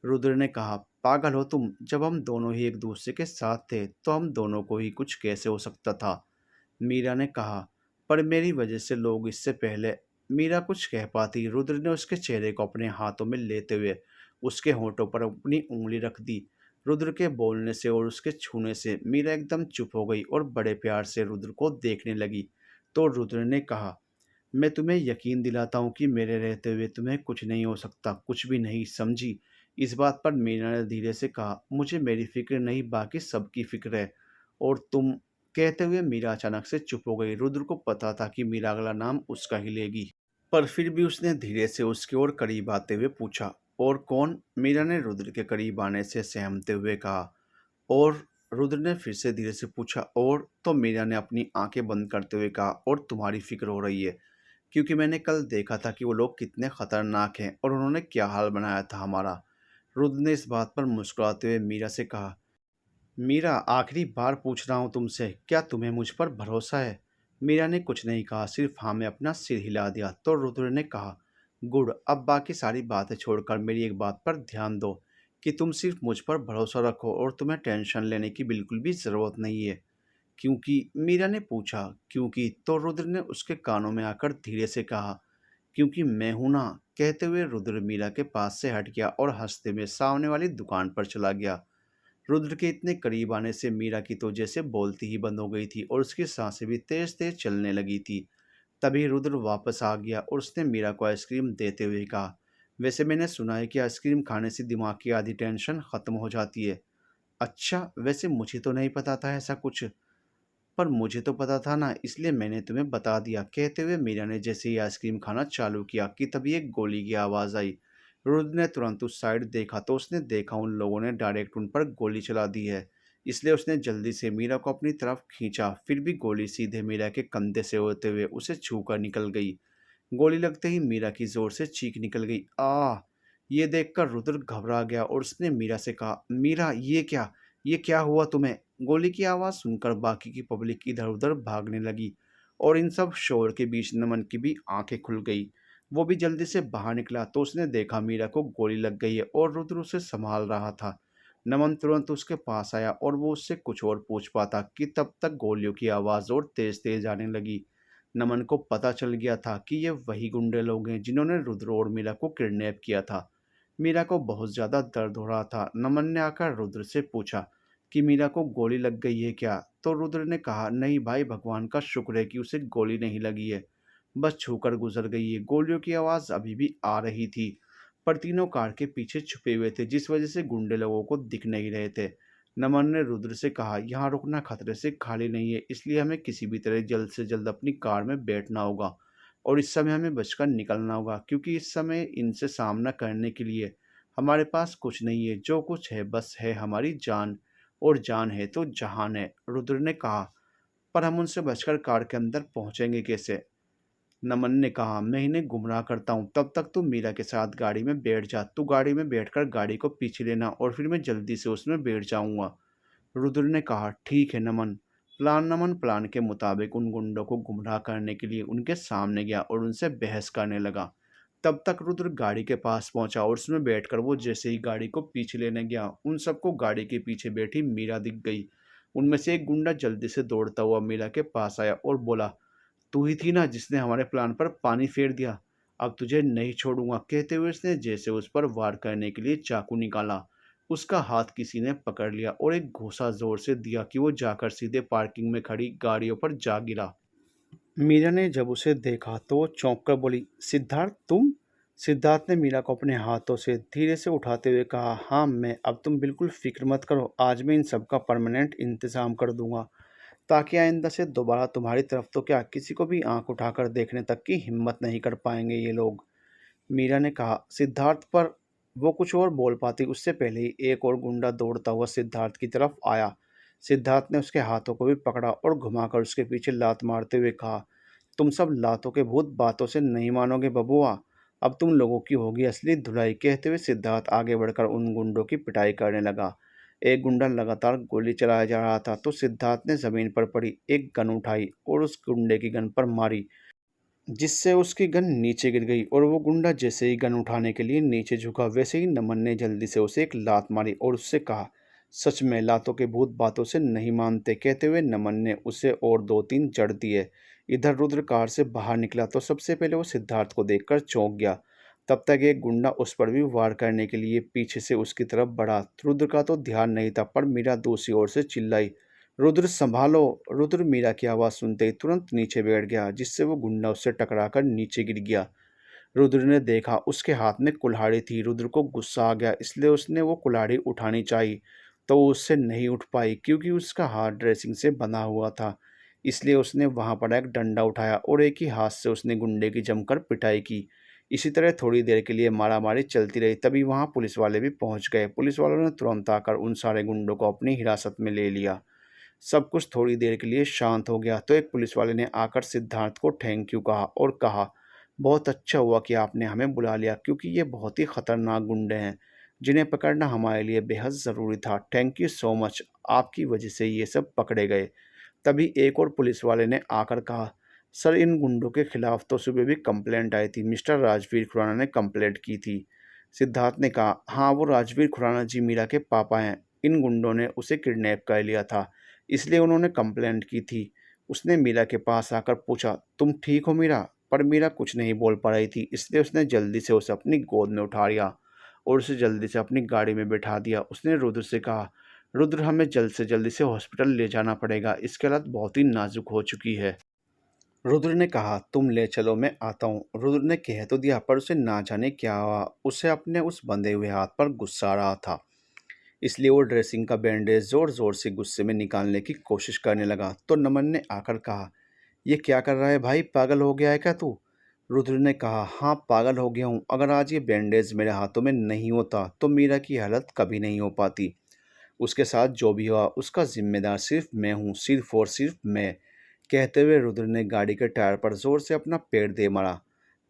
रुद्र ने कहा, पागल हो तुम, जब हम दोनों ही एक दूसरे के साथ थे तो हम दोनों को ही कुछ कैसे हो सकता था? मीरा ने कहा, पर मेरी वजह से लोग इससे पहले। मीरा कुछ कह पाती, रुद्र ने उसके चेहरे को अपने हाथों में लेते हुए उसके होठों पर अपनी उंगली रख दी। रुद्र के बोलने से और उसके छूने से मीरा एकदम चुप हो गई और बड़े प्यार से रुद्र को देखने लगी। तो रुद्र ने कहा, मैं तुम्हें यकीन दिलाता हूँ कि मेरे रहते हुए तुम्हें कुछ नहीं हो सकता, कुछ भी नहीं, समझी? इस बात पर मीरा ने धीरे से कहा, मुझे मेरी फिक्र नहीं, बाकी सबकी फिक्र है। और तुम? कहते हुए मीरा अचानक से चुप हो गई। रुद्र को पता था कि मीरा अगला नाम उसका ही लेगी, पर फिर भी उसने धीरे से उसकी ओर करीब आते हुए पूछा, और कौन? मीरा ने रुद्र के करीब आने से सहमते हुए कहा, और? रुद्र ने फिर से धीरे से पूछा, और? तो मीरा ने अपनी आंखें बंद करते हुए कहा, और तुम्हारी फिक्र हो रही है, क्योंकि मैंने कल देखा था कि वो लोग कितने खतरनाक हैं और उन्होंने क्या हाल बनाया था हमारा। रुद्र ने इस बात पर मुस्कुराते हुए मीरा से कहा, मीरा, आखिरी बार पूछ रहा हूँ तुमसे, क्या तुम्हें मुझ पर भरोसा है? मीरा ने कुछ नहीं कहा, सिर्फ हाँ में अपना सिर हिला दिया। तो रुद्र ने कहा, गुड, अब बाकी सारी बातें छोड़कर मेरी एक बात पर ध्यान दो कि तुम सिर्फ मुझ पर भरोसा रखो और तुम्हें टेंशन लेने की बिल्कुल भी ज़रूरत नहीं है। क्योंकि? मीरा ने पूछा। क्योंकि? तो रुद्र ने उसके कानों में आकर धीरे से कहा, क्योंकि मैं हूं ना। कहते हुए रुद्र मीरा के पास से हट गया और हंसते हुए सामने वाली दुकान पर चला गया। रुद्र के इतने करीब आने से मीरा की तो जैसे बोलती ही बंद हो गई थी और उसकी सांसें भी तेज तेज चलने लगी थी। तभी रुद्र वापस आ गया और उसने मीरा को आइसक्रीम देते हुए कहा, वैसे मैंने सुना है कि आइसक्रीम खाने से दिमाग की आधी टेंशन खत्म हो जाती है। अच्छा, वैसे मुझे तो नहीं पता था ऐसा कुछ। पर मुझे तो पता था ना, इसलिए मैंने तुम्हें बता दिया। कहते हुए मीरा ने जैसे ही आइसक्रीम खाना चालू किया कि तभी एक गोली की आवाज़ आई। रुद्र ने तुरंत उस साइड देखा तो उसने देखा उन लोगों ने डायरेक्ट उन पर गोली चला दी है। इसलिए उसने जल्दी से मीरा को अपनी तरफ खींचा, फिर भी गोली सीधे मीरा के कंधे से होते हुए उसे छू कर निकल गई। गोली लगते ही मीरा की जोर से चीख निकल गई, आ! ये देखकर रुद्र घबरा गया और उसने मीरा से कहा, मीरा, ये क्या हुआ तुम्हें? गोली की आवाज़ सुनकर बाकी की पब्लिक इधर-उधर भागने लगी और इन सब शोर के बीच नमन की भी आंखें खुल गई। वो भी जल्दी से बाहर निकला तो उसने देखा मीरा को गोली लग गई है और रुद्र उसे संभाल रहा था। नमन तुरंत उसके पास आया और वो उससे कुछ और पूछ पाता कि तब तक गोलियों की आवाज़ और तेज-तेज आने लगी। नमन को पता चल गया था कि ये वही गुंडे लोग हैं जिन्होंने रुद्र और मीरा को किडनैप किया था। मीरा को बहुत ज़्यादा दर्द हो रहा था। नमन ने आकर रुद्र से पूछा कि मीरा को गोली लग गई है क्या? तो रुद्र ने कहा, नहीं भाई, भगवान का शुक्र है कि उसे गोली नहीं लगी है, बस छूकर गुजर गई है। गोलियों की आवाज़ अभी भी आ रही थी, पर तीनों कार के पीछे छुपे हुए थे, जिस वजह से गुंडे लोगों को दिख नहीं रहे थे। नमन ने रुद्र से कहा, यहाँ रुकना खतरे से खाली नहीं है, इसलिए हमें किसी भी तरह जल्द से जल्द अपनी कार में बैठना होगा और इस समय हमें बचकर निकलना होगा, क्योंकि इस समय इनसे सामना करने के लिए हमारे पास कुछ नहीं है। जो कुछ है बस है हमारी जान, और जान है तो जहान है। रुद्र ने कहा, पर हम उनसे बचकर कार के अंदर पहुंचेंगे कैसे? नमन ने कहा, मैं इन्हें गुमराह करता हूँ, तब तक तू मीरा के साथ गाड़ी में बैठ जा। तू गाड़ी में बैठकर गाड़ी को पीछे लेना और फिर मैं जल्दी से उसमें बैठ जाऊंगा। रुद्र ने कहा, ठीक है नमन। नमन प्लान के मुताबिक उन गुंडों को गुमराह करने के लिए उनके सामने गया और उनसे बहस करने लगा। तब तक रुद्र गाड़ी के पास पहुंचा और उसमें बैठकर वो जैसे ही गाड़ी को पीछे लेने गया, उन सबको गाड़ी के पीछे बैठी मीरा दिख गई। उनमें से एक गुंडा जल्दी से दौड़ता हुआ मीरा के पास आया और बोला, तू ही थी ना जिसने हमारे प्लान पर पानी फेर दिया, अब तुझे नहीं छोड़ूंगा। कहते हुए उसने जैसे उस पर वार करने के लिए चाकू निकाला, उसका हाथ किसी ने पकड़ लिया और एक घूंसा जोर से दिया कि वो जाकर सीधे पार्किंग में खड़ी गाड़ियों पर जा गिरा। मीरा ने जब उसे देखा तो वो चौंक कर बोली, सिद्धार्थ तुम? सिद्धार्थ ने मीरा को अपने हाथों से धीरे से उठाते हुए कहा, हाँ मैं। अब तुम बिल्कुल फिक्र मत करो, आज मैं इन सब का परमानेंट इंतजाम कर दूंगा, ताकि आइंदा से दोबारा तुम्हारी तरफ तो क्या किसी को भी आंख उठाकर देखने तक की हिम्मत नहीं कर पाएंगे ये लोग। मीरा ने कहा, सिद्धार्थ पर वो कुछ और बोल पाती उससे पहले ही एक और गुंडा दौड़ता हुआ सिद्धार्थ की तरफ आया। सिद्धार्थ ने उसके हाथों को भी पकड़ा और घुमाकर उसके पीछे लात मारते हुए कहा, तुम सब लातों के भूत बातों से नहीं मानोगे बबुआ, अब तुम लोगों की होगी असली धुलाई। कहते हुए सिद्धार्थ आगे बढ़कर उन गुंडों की पिटाई करने लगा। एक गुंडा लगातार गोली चलाया जा रहा था तो सिद्धार्थ ने जमीन पर पड़ी एक गन उठाई और उस गुंडे की गन पर मारी, जिससे उसकी गन नीचे गिर गई और वो गुंडा जैसे ही गन उठाने के लिए नीचे झुका, वैसे ही नमन ने जल्दी से उसे एक लात मारी और उससे कहा, सच में लातों के भूत बातों से नहीं मानते। कहते हुए नमन ने उसे और दो तीन जड़ दिए। इधर रुद्र कार से बाहर निकला तो सबसे पहले वो सिद्धार्थ को देखकर चौंक गया। तब तक एक गुंडा उस पर भी वार करने के लिए पीछे से उसकी तरफ बढ़ा। रुद्र का तो ध्यान नहीं था, पर मीरा दूसरी ओर से चिल्लाई, रुद्र संभालो। रुद्र मीरा की आवाज़ सुनते ही तुरंत नीचे बैठ गया, जिससे वो गुंडा उससे टकराकर नीचे गिर गया। रुद्र ने देखा उसके हाथ में कुल्हाड़ी थी। रुद्र को गुस्सा आ गया, इसलिए उसने वो कुल्हाड़ी उठानी चाहिए तो वो उससे नहीं उठ पाई, क्योंकि उसका हाथ ड्रेसिंग से बंधा हुआ था। इसलिए उसने वहां पर एक डंडा उठाया और एक ही हाथ से उसने गुंडे की जमकर पिटाई की। इसी तरह थोड़ी देर के लिए मारामारी चलती रही। तभी वहां पुलिस वाले भी पहुंच गए। पुलिस वालों ने तुरंत आकर उन सारे गुंडों को अपनी हिरासत में ले लिया। सब कुछ थोड़ी देर के लिए शांत हो गया तो एक पुलिस वाले ने आकर सिद्धार्थ को थैंक यू कहा और कहा, बहुत अच्छा हुआ कि आपने हमें बुला लिया, क्योंकि ये बहुत ही खतरनाक गुंडे हैं जिन्हें पकड़ना हमारे लिए बेहद ज़रूरी था। थैंक यू सो मच, आपकी वजह से ये सब पकड़े गए। तभी एक और पुलिस वाले ने आकर कहा, सर इन गुंडों के खिलाफ तो सुबह भी कंप्लेंट आई थी, मिस्टर राजवीर खुराना ने कंप्लेंट की थी। सिद्धार्थ ने कहा, हाँ वो राजवीर खुराना जी मीरा के पापा हैं, इन गुंडों ने उसे किडनैप कर लिया था, इसलिए उन्होंने कंप्लेंट की थी। उसने मीरा के पास आकर पूछा, तुम ठीक हो मीरा? पर मीरा कुछ नहीं बोल पा रही थी, इसलिए उसने जल्दी से उसे अपनी गोद में उठा लिया और उसे जल्दी से अपनी गाड़ी में बैठा दिया। उसने रुद्र से कहा, रुद्र हमें जल्द से जल्दी से हॉस्पिटल ले जाना पड़ेगा, इसकी हालत बहुत ही नाजुक हो चुकी है। रुद्र ने कहा, तुम ले चलो मैं आता हूँ। रुद्र ने कह तो दिया, पर उसे ना जाने क्या हुआ, उसे अपने उस बंधे हुए हाथ पर गुस्सा आ रहा था। इसलिए वो ड्रेसिंग का बैंडेज जोर जोर से गुस्से में निकालने की कोशिश करने लगा तो नमन ने आकर कहा, ये क्या कर रहा है भाई, पागल हो गया है क्या तू? रुद्र ने कहा, हाँ पागल हो गया हूँ, अगर आज ये बैंडेज मेरे हाथों में नहीं होता तो मीरा की हालत कभी नहीं हो पाती। उसके साथ जो भी हुआ उसका जिम्मेदार सिर्फ मैं हूँ, सिर्फ और सिर्फ मैं। कहते हुए रुद्र ने गाड़ी के टायर पर जोर से अपना पैर दे मारा।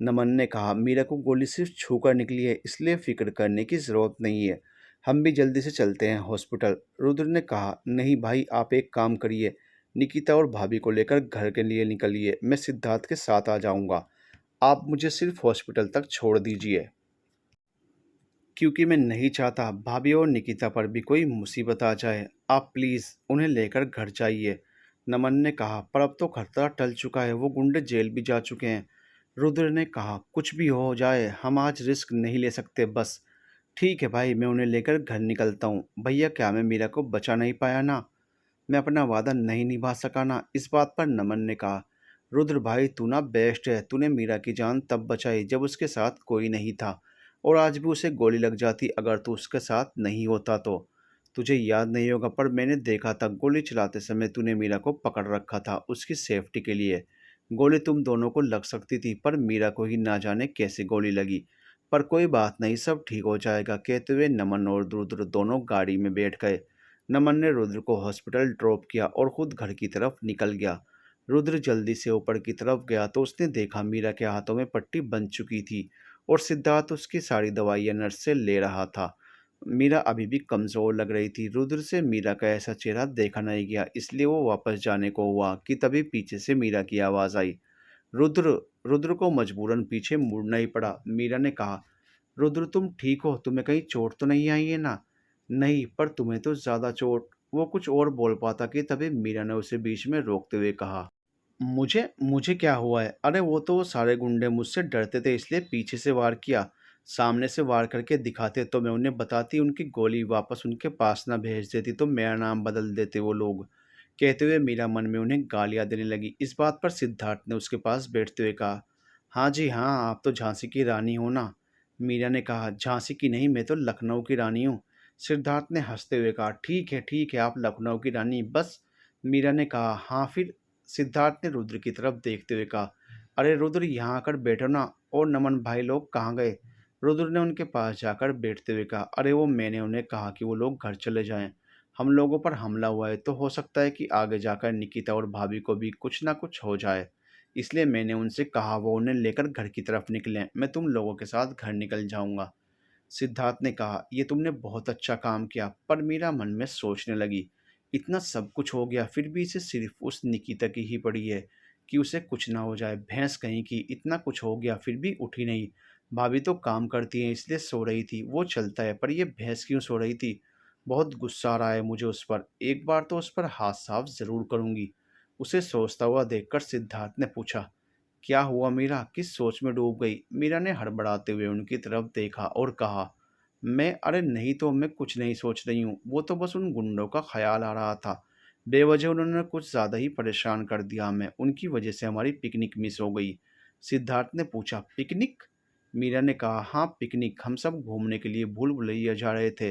नमन ने कहा, मीरा को गोली सिर्फ छू कर निकली है, इसलिए फिक्र करने की ज़रूरत नहीं है, हम भी जल्दी से चलते हैं हॉस्पिटल। रुद्र ने कहा, नहीं भाई आप एक काम करिए, निकिता और भाभी को लेकर घर के लिए निकलिए, मैं सिद्धार्थ के साथ आ जाऊंगा, आप मुझे सिर्फ हॉस्पिटल तक छोड़ दीजिए, क्योंकि मैं नहीं चाहता भाभी और निकिता पर भी कोई मुसीबत आ जाए। आप प्लीज़ उन्हें लेकर घर जाइए। नमन ने कहा, पर अब तो खतरा टल चुका है, वो गुंडे जेल भी जा चुके हैं। रुद्र ने कहा, कुछ भी हो जाए हम आज रिस्क नहीं ले सकते बस। ठीक है भाई, मैं उन्हें लेकर घर निकलता हूँ। भैया क्या मैं मीरा को बचा नहीं पाया ना, मैं अपना वादा नहीं निभा सका ना? इस बात पर नमन ने कहा, रुद्र भाई तू ना बेस्ट है, तूने मीरा की जान तब बचाई जब उसके साथ कोई नहीं था, और आज भी उसे गोली लग जाती अगर तू उसके साथ नहीं होता तो। तुझे याद नहीं होगा, पर मैंने देखा था गोली चलाते समय तूने मीरा को पकड़ रखा था उसकी सेफ्टी के लिए। गोली तुम दोनों को लग सकती थी, पर मीरा को ही ना जाने कैसे गोली लगी। पर कोई बात नहीं, सब ठीक हो जाएगा। कहते हुए नमन और रुद्र दोनों गाड़ी में बैठ गए। नमन ने रुद्र को हॉस्पिटल ड्रॉप किया और खुद घर की तरफ निकल गया। रुद्र जल्दी से ऊपर की तरफ गया तो उसने देखा मीरा के हाथों में पट्टी बंध चुकी थी और सिद्धार्थ उसकी सारी दवाइयां नर्स से ले रहा था। मीरा अभी भी कमज़ोर लग रही थी। रुद्र से मीरा का ऐसा चेहरा देखा नहीं गया, इसलिए वो वापस जाने को हुआ कि तभी पीछे से मीरा की आवाज़ आई। रुद्र रुद्र को मजबूरन पीछे मुड़ना ही पड़ा। मीरा ने कहा, रुद्र तुम ठीक हो? तुम्हें कहीं चोट तो नहीं आई है ना? नहीं, पर तुम्हें तो ज़्यादा चोट। वो कुछ और बोल पाता कि तभी मीरा ने उसे बीच में रोकते हुए कहा, मुझे मुझे क्या हुआ है? अरे वो तो वो सारे गुंडे मुझसे डरते थे, इसलिए पीछे से वार किया। सामने से वार करके दिखाते तो मैं उन्हें बताती, उनकी गोली वापस उनके पास ना भेज देती तो मेरा नाम बदल देते वो लोग। कहते हुए मीरा मन में उन्हें गालियाँ देने लगी। इस बात पर सिद्धार्थ ने उसके पास बैठते हुए कहा, हाँ जी हाँ, आप तो झांसी की रानी हो ना? मीरा ने कहा, झांसी की नहीं, मैं तो लखनऊ की रानी हूँ। सिद्धार्थ ने हंसते हुए कहा, ठीक है, आप लखनऊ की रानी बस। मीरा ने कहा, हाँ फिर? सिद्धार्थ ने रुद्र की तरफ देखते हुए कहा, अरे रुद्र, यहाँ आकर बैठो ना। और नमन भाई लोग कहाँ गए? रुद्र ने उनके पास जाकर बैठते हुए कहा, अरे वो मैंने उन्हें कहा कि वो लोग घर चले जाएं। हम लोगों पर हमला हुआ है तो हो सकता है कि आगे जाकर निकिता और भाभी को भी कुछ ना कुछ हो जाए, इसलिए मैंने उनसे कहा वो उन्हें लेकर घर की तरफ निकलें। मैं तुम लोगों के साथ घर निकल जाऊंगा। सिद्धार्थ ने कहा, यह तुमने बहुत अच्छा काम किया। पर मीरा मन में सोचने लगी, इतना सब कुछ हो गया फिर भी इसे सिर्फ उस निकिता की ही पड़ी है कि उसे कुछ ना हो जाए। भैंस कहीं की, इतना कुछ हो गया फिर भी उठी नहीं। भाभी तो काम करती है इसलिए सो रही थी, वो चलता है, पर ये भैंस क्यों सो रही थी? बहुत गुस्सा आ रहा है मुझे उस पर। एक बार तो उस पर हाथ साफ जरूर करूंगी। उसे सोचता हुआ देखकर सिद्धार्थ ने पूछा, क्या हुआ मीरा? किस सोच में डूब गई? मीरा ने हड़बड़ाते हुए उनकी तरफ देखा और कहा, मैं? अरे नहीं तो मैं कुछ नहीं सोच रही हूँ, वो तो बस उन गुंडों का ख्याल आ रहा था। बेवजह उन्होंने कुछ ज़्यादा ही परेशान कर दिया हमें, उनकी वजह से हमारी पिकनिक मिस हो गई। सिद्धार्थ ने पूछा, पिकनिक? मीरा ने कहा, हाँ पिकनिक, हम सब घूमने के लिए भूल भुलैया जा रहे थे,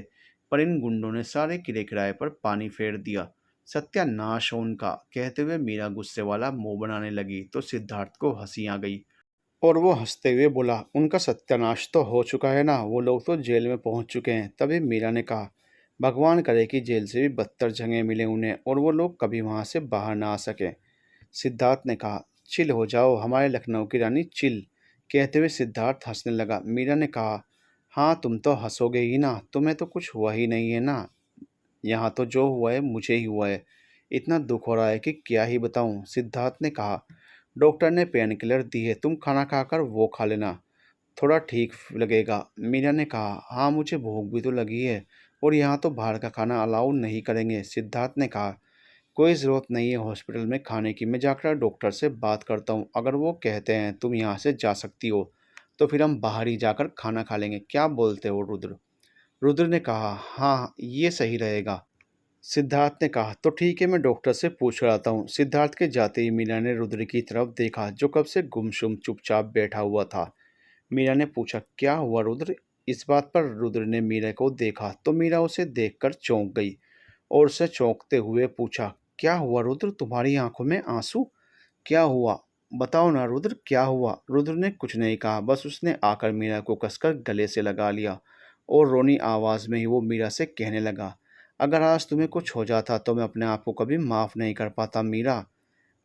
पर इन गुंडों ने सारे किरे किराए पर पानी फेर दिया। सत्यानाश हो उनका। कहते हुए मीरा गुस्से वाला मुंह बनाने लगी तो सिद्धार्थ को हंसी आ गई और वो हंसते हुए बोला, उनका सत्यानाश तो हो चुका है ना, वो लोग तो जेल में पहुंच चुके हैं। तभी मीरा ने कहा, भगवान करे कि जेल से भी बदतर जगह मिले उन्हें और वो लोग कभी वहां से बाहर ना आ सके। सिद्धार्थ ने कहा, चिल हो जाओ हमारे लखनऊ की रानी, चिल। कहते हुए सिद्धार्थ हंसने लगा। मीरा ने कहा, हाँ तुम तो हंसोगे ही ना, तुम्हें तो कुछ हुआ ही नहीं है ना। यहाँ तो जो हुआ है मुझे ही हुआ है। इतना दुख हो रहा है कि क्या ही बताऊँ। सिद्धार्थ ने कहा, डॉक्टर ने पेन किलर दी है, तुम खाना खाकर वो खा लेना, थोड़ा ठीक लगेगा। मीरा ने कहा, हाँ मुझे भूख भी तो लगी है, और यहाँ तो बाहर का खाना अलाउ नहीं करेंगे। सिद्धार्थ ने कहा, कोई ज़रूरत नहीं है हॉस्पिटल में खाने की, मैं जाकर डॉक्टर से बात करता हूँ। अगर वो कहते हैं तुम यहाँ से जा सकती हो तो फिर हम बाहर ही जाकर खाना खा लेंगे। क्या बोलते हो रुद्र? रुद्र ने कहा, हाँ ये सही रहेगा। सिद्धार्थ ने कहा, तो ठीक है, मैं डॉक्टर से पूछ कर आता हूँ। सिद्धार्थ के जाते ही मीरा ने रुद्र की तरफ देखा जो कब से गुमसुम चुपचाप बैठा हुआ था। मीरा ने पूछा, क्या हुआ रुद्र? इस बात पर रुद्र ने मीरा को देखा तो मीरा उसे देखकर चौंक गई और उसे चौंकते हुए पूछा, क्या हुआ रुद्र? तुम्हारी आंखों में आंसू? क्या हुआ? बताओ ना रुद्र, क्या हुआ? रुद्र ने कुछ नहीं कहा, बस उसने आकर मीरा को कसकर गले से लगा लिया और रोनी आवाज़ में ही वो मीरा से कहने लगा, अगर आज तुम्हें कुछ हो जाता तो मैं अपने आप को कभी माफ़ नहीं कर पाता मीरा।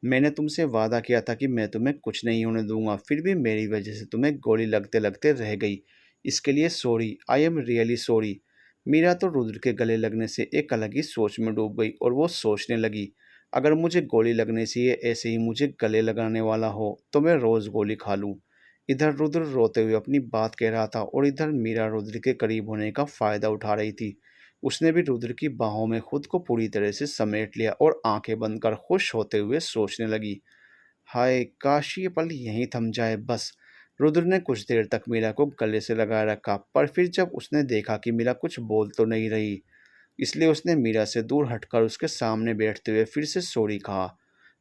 मैंने तुमसे वादा किया था कि मैं तुम्हें कुछ नहीं होने दूंगा, फिर भी मेरी वजह से तुम्हें गोली लगते लगते रह गई। इसके लिए sorry, I am really sorry. Meera तो रुद्र के गले लगने से एक अलग ही सोच में डूब गई और वो सोचने लगी, अगर मुझे गोली लगने से ये ऐसे ही मुझे गले लगाने वाला हो तो मैं रोज़ गोली खा लूँ। इधर रुद्र रोते हुए अपनी बात कह रहा था और इधर मीरा रुद्र के करीब होने का फ़ायदा उठा रही थी। उसने भी रुद्र की बाहों में खुद को पूरी तरह से समेट लिया और आंखें बंद कर खुश होते हुए सोचने लगी, हाय काश ये पल यहीं थम जाए बस। रुद्र ने कुछ देर तक मीरा को गले से लगाए रखा, पर फिर जब उसने देखा कि मीरा कुछ बोल तो नहीं रही, इसलिए उसने मीरा से दूर हटकर उसके सामने बैठते हुए फिर से सॉरी कहा।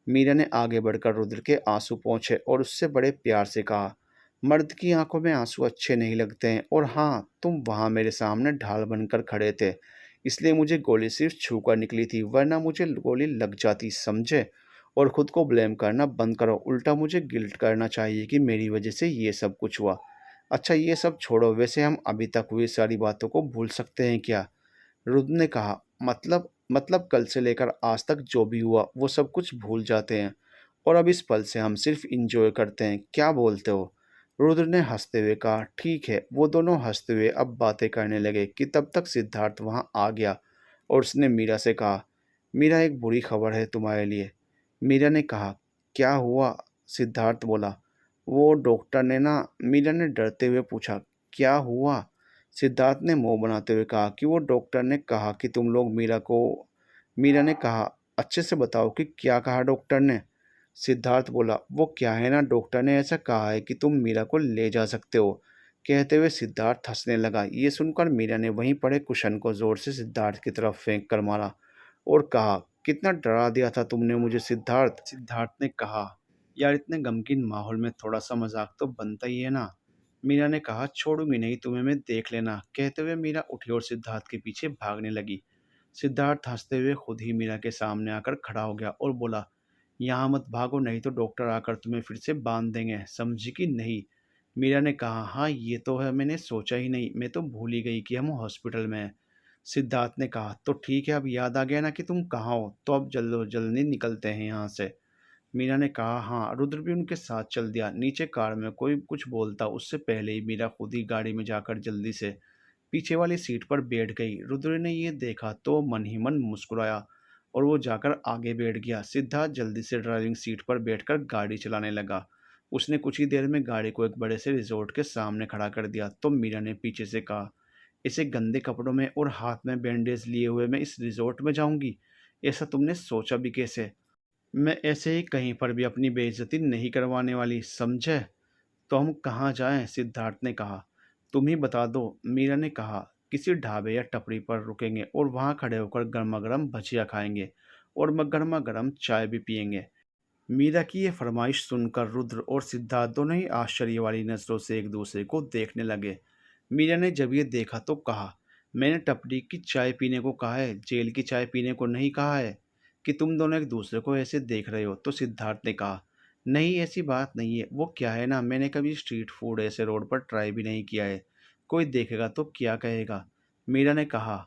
मीरा ने आगे बढ़कर रुद्र के आंसू पोंछे और उससे बड़े प्यार से कहा, मर्द की आंखों में आंसू अच्छे नहीं लगते हैं, और हाँ तुम वहाँ मेरे सामने ढाल बनकर खड़े थे, इसलिए मुझे गोली सिर्फ छू कर निकली थी, वरना मुझे गोली लग जाती, समझे? और ख़ुद को ब्लेम करना बंद करो, उल्टा मुझे गिल्ट करना चाहिए कि मेरी वजह से ये सब कुछ हुआ। अच्छा ये सब छोड़ो, वैसे हम अभी तक हुई सारी बातों को भूल सकते हैं क्या? रुद्र ने कहा, मतलब कल से लेकर आज तक जो भी हुआ वो सब कुछ भूल जाते हैं और अब इस पल से हम सिर्फ इंजॉय करते हैं, क्या बोलते हो? रुद्र ने हंसते हुए कहा, ठीक है। वो दोनों हंसते हुए अब बातें करने लगे कि तब तक सिद्धार्थ वहां आ गया और उसने मीरा से कहा, मीरा, एक बुरी खबर है तुम्हारे लिए। मीरा ने कहा, क्या हुआ? सिद्धार्थ बोला, वो डॉक्टर ने ना। मीरा ने डरते हुए पूछा, क्या हुआ? सिद्धार्थ ने मुंह बनाते हुए कहा कि वो डॉक्टर ने कहा कि तुम लोग मीरा को। मीरा ने कहा, अच्छे से बताओ कि क्या कहा डॉक्टर ने? सिद्धार्थ बोला, वो क्या है ना, डॉक्टर ने ऐसा कहा है कि तुम मीरा को ले जा सकते हो। कहते हुए सिद्धार्थ हंसने लगा। ये सुनकर मीरा ने वहीं पड़े कुशन को जोर से सिद्धार्थ की तरफ फेंक कर मारा और कहा, कितना डरा दिया था तुमने मुझे सिद्धार्थ। सिद्धार्थ ने कहा, यार, इतने गमगीन माहौल में थोड़ा सा मजाक तो बनता ही है ना। मीरा ने कहा, छोड़ूंगी नहीं तुम्हें, मैं देख लेना। कहते हुए मीरा उठी और सिद्धार्थ के पीछे भागने लगी। सिद्धार्थ हंसते हुए खुद ही मीरा के सामने आकर खड़ा हो गया और बोला, यहाँ मत भागो, नहीं तो डॉक्टर आकर तुम्हें फिर से बांध देंगे, समझी कि नहीं? मीरा ने कहा, हाँ ये तो है, मैंने सोचा ही नहीं, मैं तो भूल ही गई कि हम हॉस्पिटल में हैं। सिद्धार्थ ने कहा, तो ठीक है, अब याद आ गया ना कि तुम कहाँ हो, तो अब जल्दो जल्दी निकलते हैं यहाँ से। मीरा ने कहा, हाँ। रुद्र भी उनके साथ चल दिया। नीचे कार में कोई कुछ बोलता उससे पहले ही मीरा खुद ही गाड़ी में जाकर जल्दी से पीछे वाली सीट पर बैठ गई। रुद्र ने ये देखा तो मन ही मन मुस्कुराया और वो जाकर आगे बैठ गया। सिद्धार्थ जल्दी से ड्राइविंग सीट पर बैठकर गाड़ी चलाने लगा। उसने कुछ ही देर में गाड़ी को एक बड़े से रिजॉर्ट के सामने खड़ा कर दिया तो मीरा ने पीछे से कहा, इसे गंदे कपड़ों में और हाथ में बैंडेज लिए हुए मैं इस रिजॉर्ट में जाऊंगी? ऐसा तुमने सोचा भी कैसे? मैं ऐसे ही कहीं पर भी अपनी बेइज्जती नहीं करवाने वाली, समझे? तो हम कहाँ जाएं? सिद्धार्थ ने कहा, तुम ही बता दो। मीरा ने कहा, किसी ढाबे या टपरी पर रुकेंगे और वहाँ खड़े होकर गर्मा गर्म भजिया खाएंगे और गर्मा गर्म चाय भी पियेंगे। मीरा की ये फरमाइश सुनकर रुद्र और सिद्धार्थ दोनों ही आश्चर्य वाली नज़रों से एक दूसरे को देखने लगे। मीरा ने जब ये देखा तो कहा, मैंने टपरी की चाय पीने को कहा है, जेल की चाय पीने को नहीं कहा है कि तुम दोनों एक दूसरे को ऐसे देख रहे हो। तो सिद्धार्थ ने कहा, नहीं ऐसी बात नहीं है, वो क्या है ना, मैंने कभी स्ट्रीट फूड ऐसे रोड पर ट्राई भी नहीं किया है, कोई देखेगा तो क्या कहेगा? मीरा ने कहा,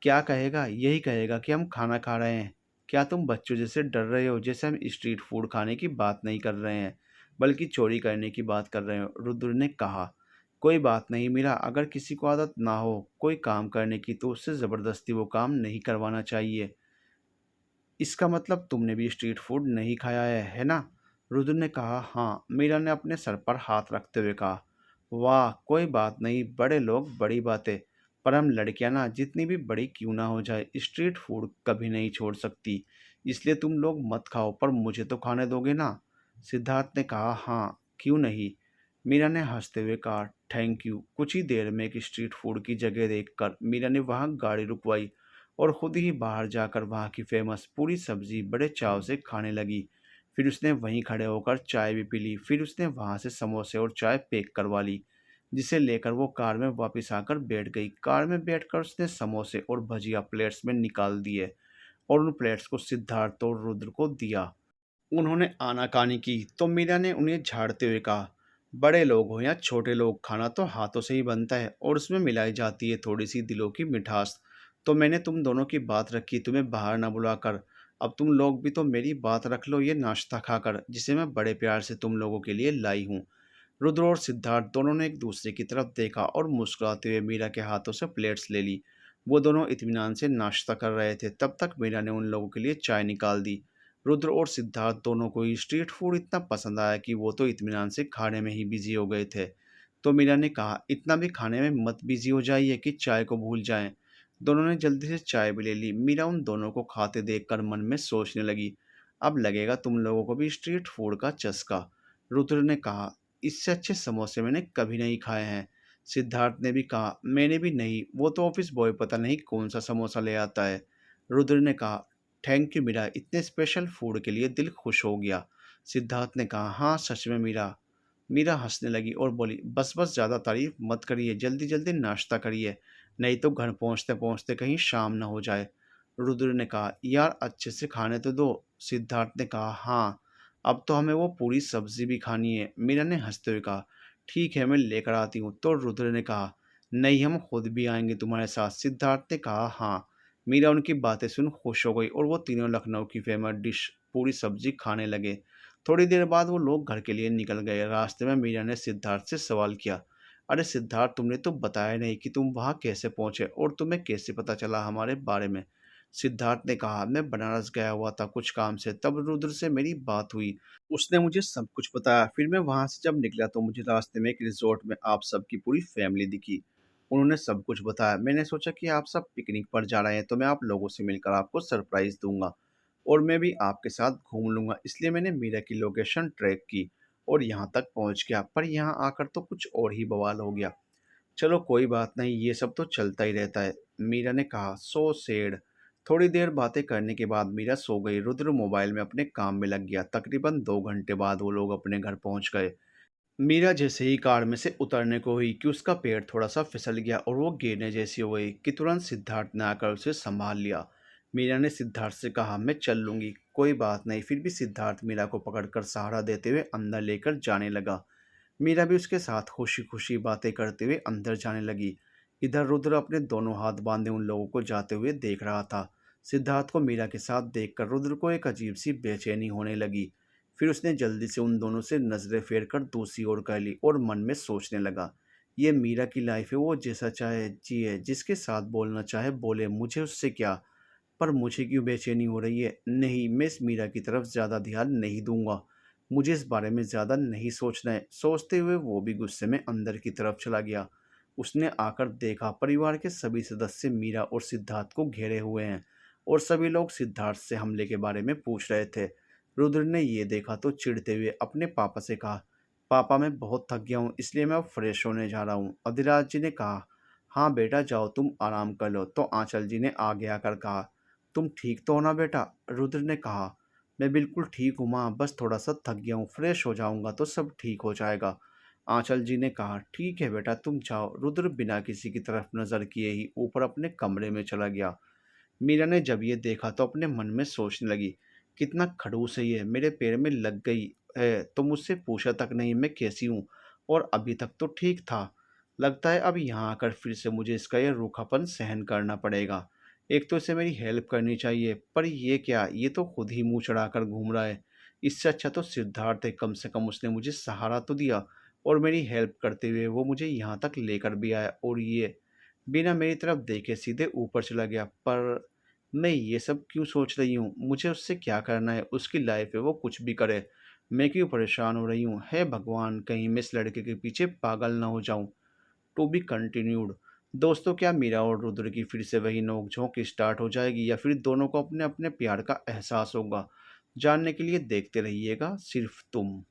क्या कहेगा? यही कहेगा कि हम खाना खा रहे हैं। क्या तुम बच्चों जैसे डर रहे हो, जैसे हम स्ट्रीट फूड खाने की बात नहीं कर रहे हैं, बल्कि चोरी करने की बात कर रहे हो? रुद्र ने कहा, कोई बात नहीं मीरा, अगर किसी को आदत ना हो कोई काम करने की तो उससे ज़बरदस्ती वो काम नहीं करवाना चाहिए। इसका मतलब तुमने भी स्ट्रीट फूड नहीं खाया है ना? रुद्र ने कहा, हाँ। मीरा ने अपने सर पर हाथ रखते हुए कहा, वाह, कोई बात नहीं, बड़े लोग बड़ी बातें। पर हम लड़कियां ना, जितनी भी बड़ी क्यों ना हो जाए, स्ट्रीट फूड कभी नहीं छोड़ सकती। इसलिए तुम लोग मत खाओ, पर मुझे तो खाने दोगे ना? सिद्धार्थ ने कहा, हाँ, क्यों नहीं। मीरा ने हंसते हुए कहा, थैंक यू। कुछ ही देर में एक स्ट्रीट फूड की जगह देखकर मीरा ने वहाँ गाड़ी रुकवाई और खुद ही बाहर जाकर वहाँ की फेमस पूरी सब्जी बड़े चाव से खाने लगी। फिर उसने वहीं खड़े होकर चाय भी पी ली। फिर उसने वहाँ से समोसे और चाय पैक करवा ली, जिसे लेकर वो कार में वापस आकर बैठ गई। कार में बैठकर उसने समोसे और भजिया प्लेट्स में निकाल दिए और उन प्लेट्स को सिद्धार्थ और रुद्र को दिया। उन्होंने आनाकानी की तो मीरा ने उन्हें झाड़ते हुए कहा, बड़े लोग हो या छोटे लोग, खाना तो हाथों से ही बनता है और उसमें मिलाई जाती है थोड़ी सी दिलों की मिठास। तो मैंने तुम दोनों की बात रखी तुम्हें बाहर ना बुलाकर। अब तुम लोग भी तो मेरी बात रख लो ये नाश्ता खाकर, जिसे मैं बड़े प्यार से तुम लोगों के लिए लाई हूँ। रुद्र और सिद्धार्थ दोनों ने एक दूसरे की तरफ देखा और मुस्कुराते हुए मीरा के हाथों से प्लेट्स ले ली। वो दोनों इत्मीनान से नाश्ता कर रहे थे, तब तक मीरा ने उन लोगों के लिए चाय निकाल दी। रुद्र और सिद्धार्थ दोनों को ही स्ट्रीट फूड इतना पसंद आया कि वो तो इत्मीनान से खाने में ही बिजी हो गए थे। तो मीरा ने कहा, इतना भी खाने में मत बिजी हो जाइए कि चाय को भूल जाएं। दोनों ने जल्दी से चाय भी ले ली। मीरा उन दोनों को खाते देखकर मन में सोचने लगी, अब लगेगा तुम लोगों को भी स्ट्रीट फूड का चस्का। रुद्र ने कहा, इससे अच्छे समोसे मैंने कभी नहीं खाए हैं। सिद्धार्थ ने भी कहा, मैंने भी नहीं, वो तो ऑफिस बॉय पता नहीं कौन सा समोसा ले आता है। रुद्र ने कहा, थैंक यू मीरा, इतने स्पेशल फूड के लिए दिल खुश हो गया। सिद्धार्थ ने कहा, हाँ सच में मीरा। मीरा हंसने लगी और बोली, बस बस ज़्यादा तारीफ मत करिए, जल्दी जल्दी नाश्ता करिए, नहीं तो घर पहुंचते पहुंचते कहीं शाम न हो जाए। रुद्र ने कहा, यार अच्छे से खाने तो दो। सिद्धार्थ ने कहा, हाँ, अब तो हमें वो पूरी सब्जी भी खानी है। मीरा ने हंसते हुए कहा, ठीक है मैं लेकर आती हूँ। तो रुद्र ने कहा, नहीं, हम खुद भी आएंगे तुम्हारे साथ। सिद्धार्थ ने कहा, हाँ। मीरा उनकी बातें सुन खुश हो गई और वो तीनों लखनऊ की फेमस डिश पूरी सब्जी खाने लगे। थोड़ी देर बाद वो लोग घर के लिए निकल गए। रास्ते में मीरा ने सिद्धार्थ से सवाल किया, अरे सिद्धार्थ, तुमने तो बताया नहीं कि तुम वहाँ कैसे पहुंचे और तुम्हें कैसे पता चला हमारे बारे में। सिद्धार्थ ने कहा, मैं बनारस गया हुआ था कुछ काम से, तब रुद्र से मेरी बात हुई। उसने मुझे सब कुछ बताया। फिर मैं वहाँ से जब निकला तो मुझे रास्ते में एक रिजॉर्ट में आप सबकी पूरी फैमिली दिखी। उन्होंने सब कुछ बताया। मैंने सोचा कि आप सब पिकनिक पर जा रहे हैं तो मैं आप लोगों से मिलकर आपको सरप्राइज दूंगा और मैं भी आपके साथ घूम लूंगा। इसलिए मैंने मीरा की लोकेशन ट्रैक की और यहाँ तक पहुँच गया, पर यहाँ आकर तो कुछ और ही बवाल हो गया। चलो कोई बात नहीं, ये सब तो चलता ही रहता है, मीरा ने कहा। सो सेड। थोड़ी देर बातें करने के बाद मीरा सो गई। रुद्र मोबाइल में अपने काम में लग गया। तकरीबन 2 घंटे बाद वो लोग अपने घर पहुंच गए। मीरा जैसे ही कार में से उतरने को हुई कि उसका पैर थोड़ा सा फिसल गया और वो गिरने जैसी हो गई कि तुरंत सिद्धार्थ ने आकर उसे संभाल लिया। मीरा ने सिद्धार्थ से कहा, मैं चल लूंगी, कोई बात नहीं। फिर भी सिद्धार्थ मीरा को पकड़कर सहारा देते हुए अंदर लेकर जाने लगा। मीरा भी उसके साथ खुशी खुशी बातें करते हुए अंदर जाने लगी। इधर रुद्र अपने दोनों हाथ बांधे उन लोगों को जाते हुए देख रहा था। सिद्धार्थ को मीरा के साथ देखकर रुद्र को एक अजीब सी बेचैनी होने लगी। फिर उसने जल्दी से उन दोनों से नजरें फेर कर दूसरी ओर कर ली और मन में सोचने लगा, ये मीरा की लाइफ है, वो जैसा चाहे जिए, जिसके साथ बोलना चाहे बोले, मुझे उससे क्या। पर मुझे क्यों बेचैनी हो रही है? नहीं, मैं इस मीरा की तरफ ज़्यादा ध्यान नहीं दूंगा। मुझे इस बारे में ज़्यादा नहीं सोचना है। सोचते हुए वो भी गुस्से में अंदर की तरफ चला गया। उसने आकर देखा परिवार के सभी सदस्य मीरा और सिद्धार्थ को घेरे हुए हैं और सभी लोग सिद्धार्थ से हमले के बारे में पूछ रहे थे। रुद्र ने ये देखा तो चिढ़ते हुए अपने पापा से कहा, पापा मैं बहुत थक गया हूँ, इसलिए मैं अब फ्रेश होने जा रहा हूँ। अधिराज जी ने कहा, हाँ बेटा जाओ, तुम आराम कर लो। तो आंचल जी ने आगे आकर कहा, तुम ठीक तो हो ना बेटा? रुद्र ने कहा, मैं बिल्कुल ठीक हूँ माँ, बस थोड़ा सा थक गया हूँ, फ्रेश हो जाऊँगा तो सब ठीक हो जाएगा। आंचल जी ने कहा, ठीक है बेटा तुम जाओ। रुद्र बिना किसी की तरफ नज़र किए ही ऊपर अपने कमरे में चला गया। मीरा ने जब ये देखा तो अपने मन में सोचने लगी, कितना खड़ूस है ये, मेरे पैर में लग गई है तो मुझसे पूछा तक नहीं मैं कैसी हूँ, और अभी तक तो ठीक था। लगता है अब यहाँ आकर फिर से मुझे इसका ये रूखापन सहन करना पड़ेगा। एक तो इसे मेरी हेल्प करनी चाहिए, पर ये क्या, ये तो खुद ही मुंह चढ़ाकर घूम रहा है। इससे अच्छा तो सिद्धार्थ है, कम से कम उसने मुझे सहारा तो दिया और मेरी हेल्प करते हुए वो मुझे यहाँ तक लेकर भी आया, और ये बिना मेरी तरफ देखे सीधे ऊपर चला गया। पर मैं ये सब क्यों सोच रही हूँ? मुझे उससे क्या करना है? उसकी लाइफ है, वो कुछ भी करे। मैं क्यों परेशान हो रही हूँ? हे भगवान, कहीं मैं इस लड़के के पीछे पागल ना हो जाऊँ। To be continued. दोस्तों, क्या मीरा और रुद्र की फिर से वही नोक-झोंक स्टार्ट हो जाएगी या फिर दोनों को अपने-अपने प्यार का एहसास होगा? जानने के लिए देखते रहिएगा सिर्फ तुम।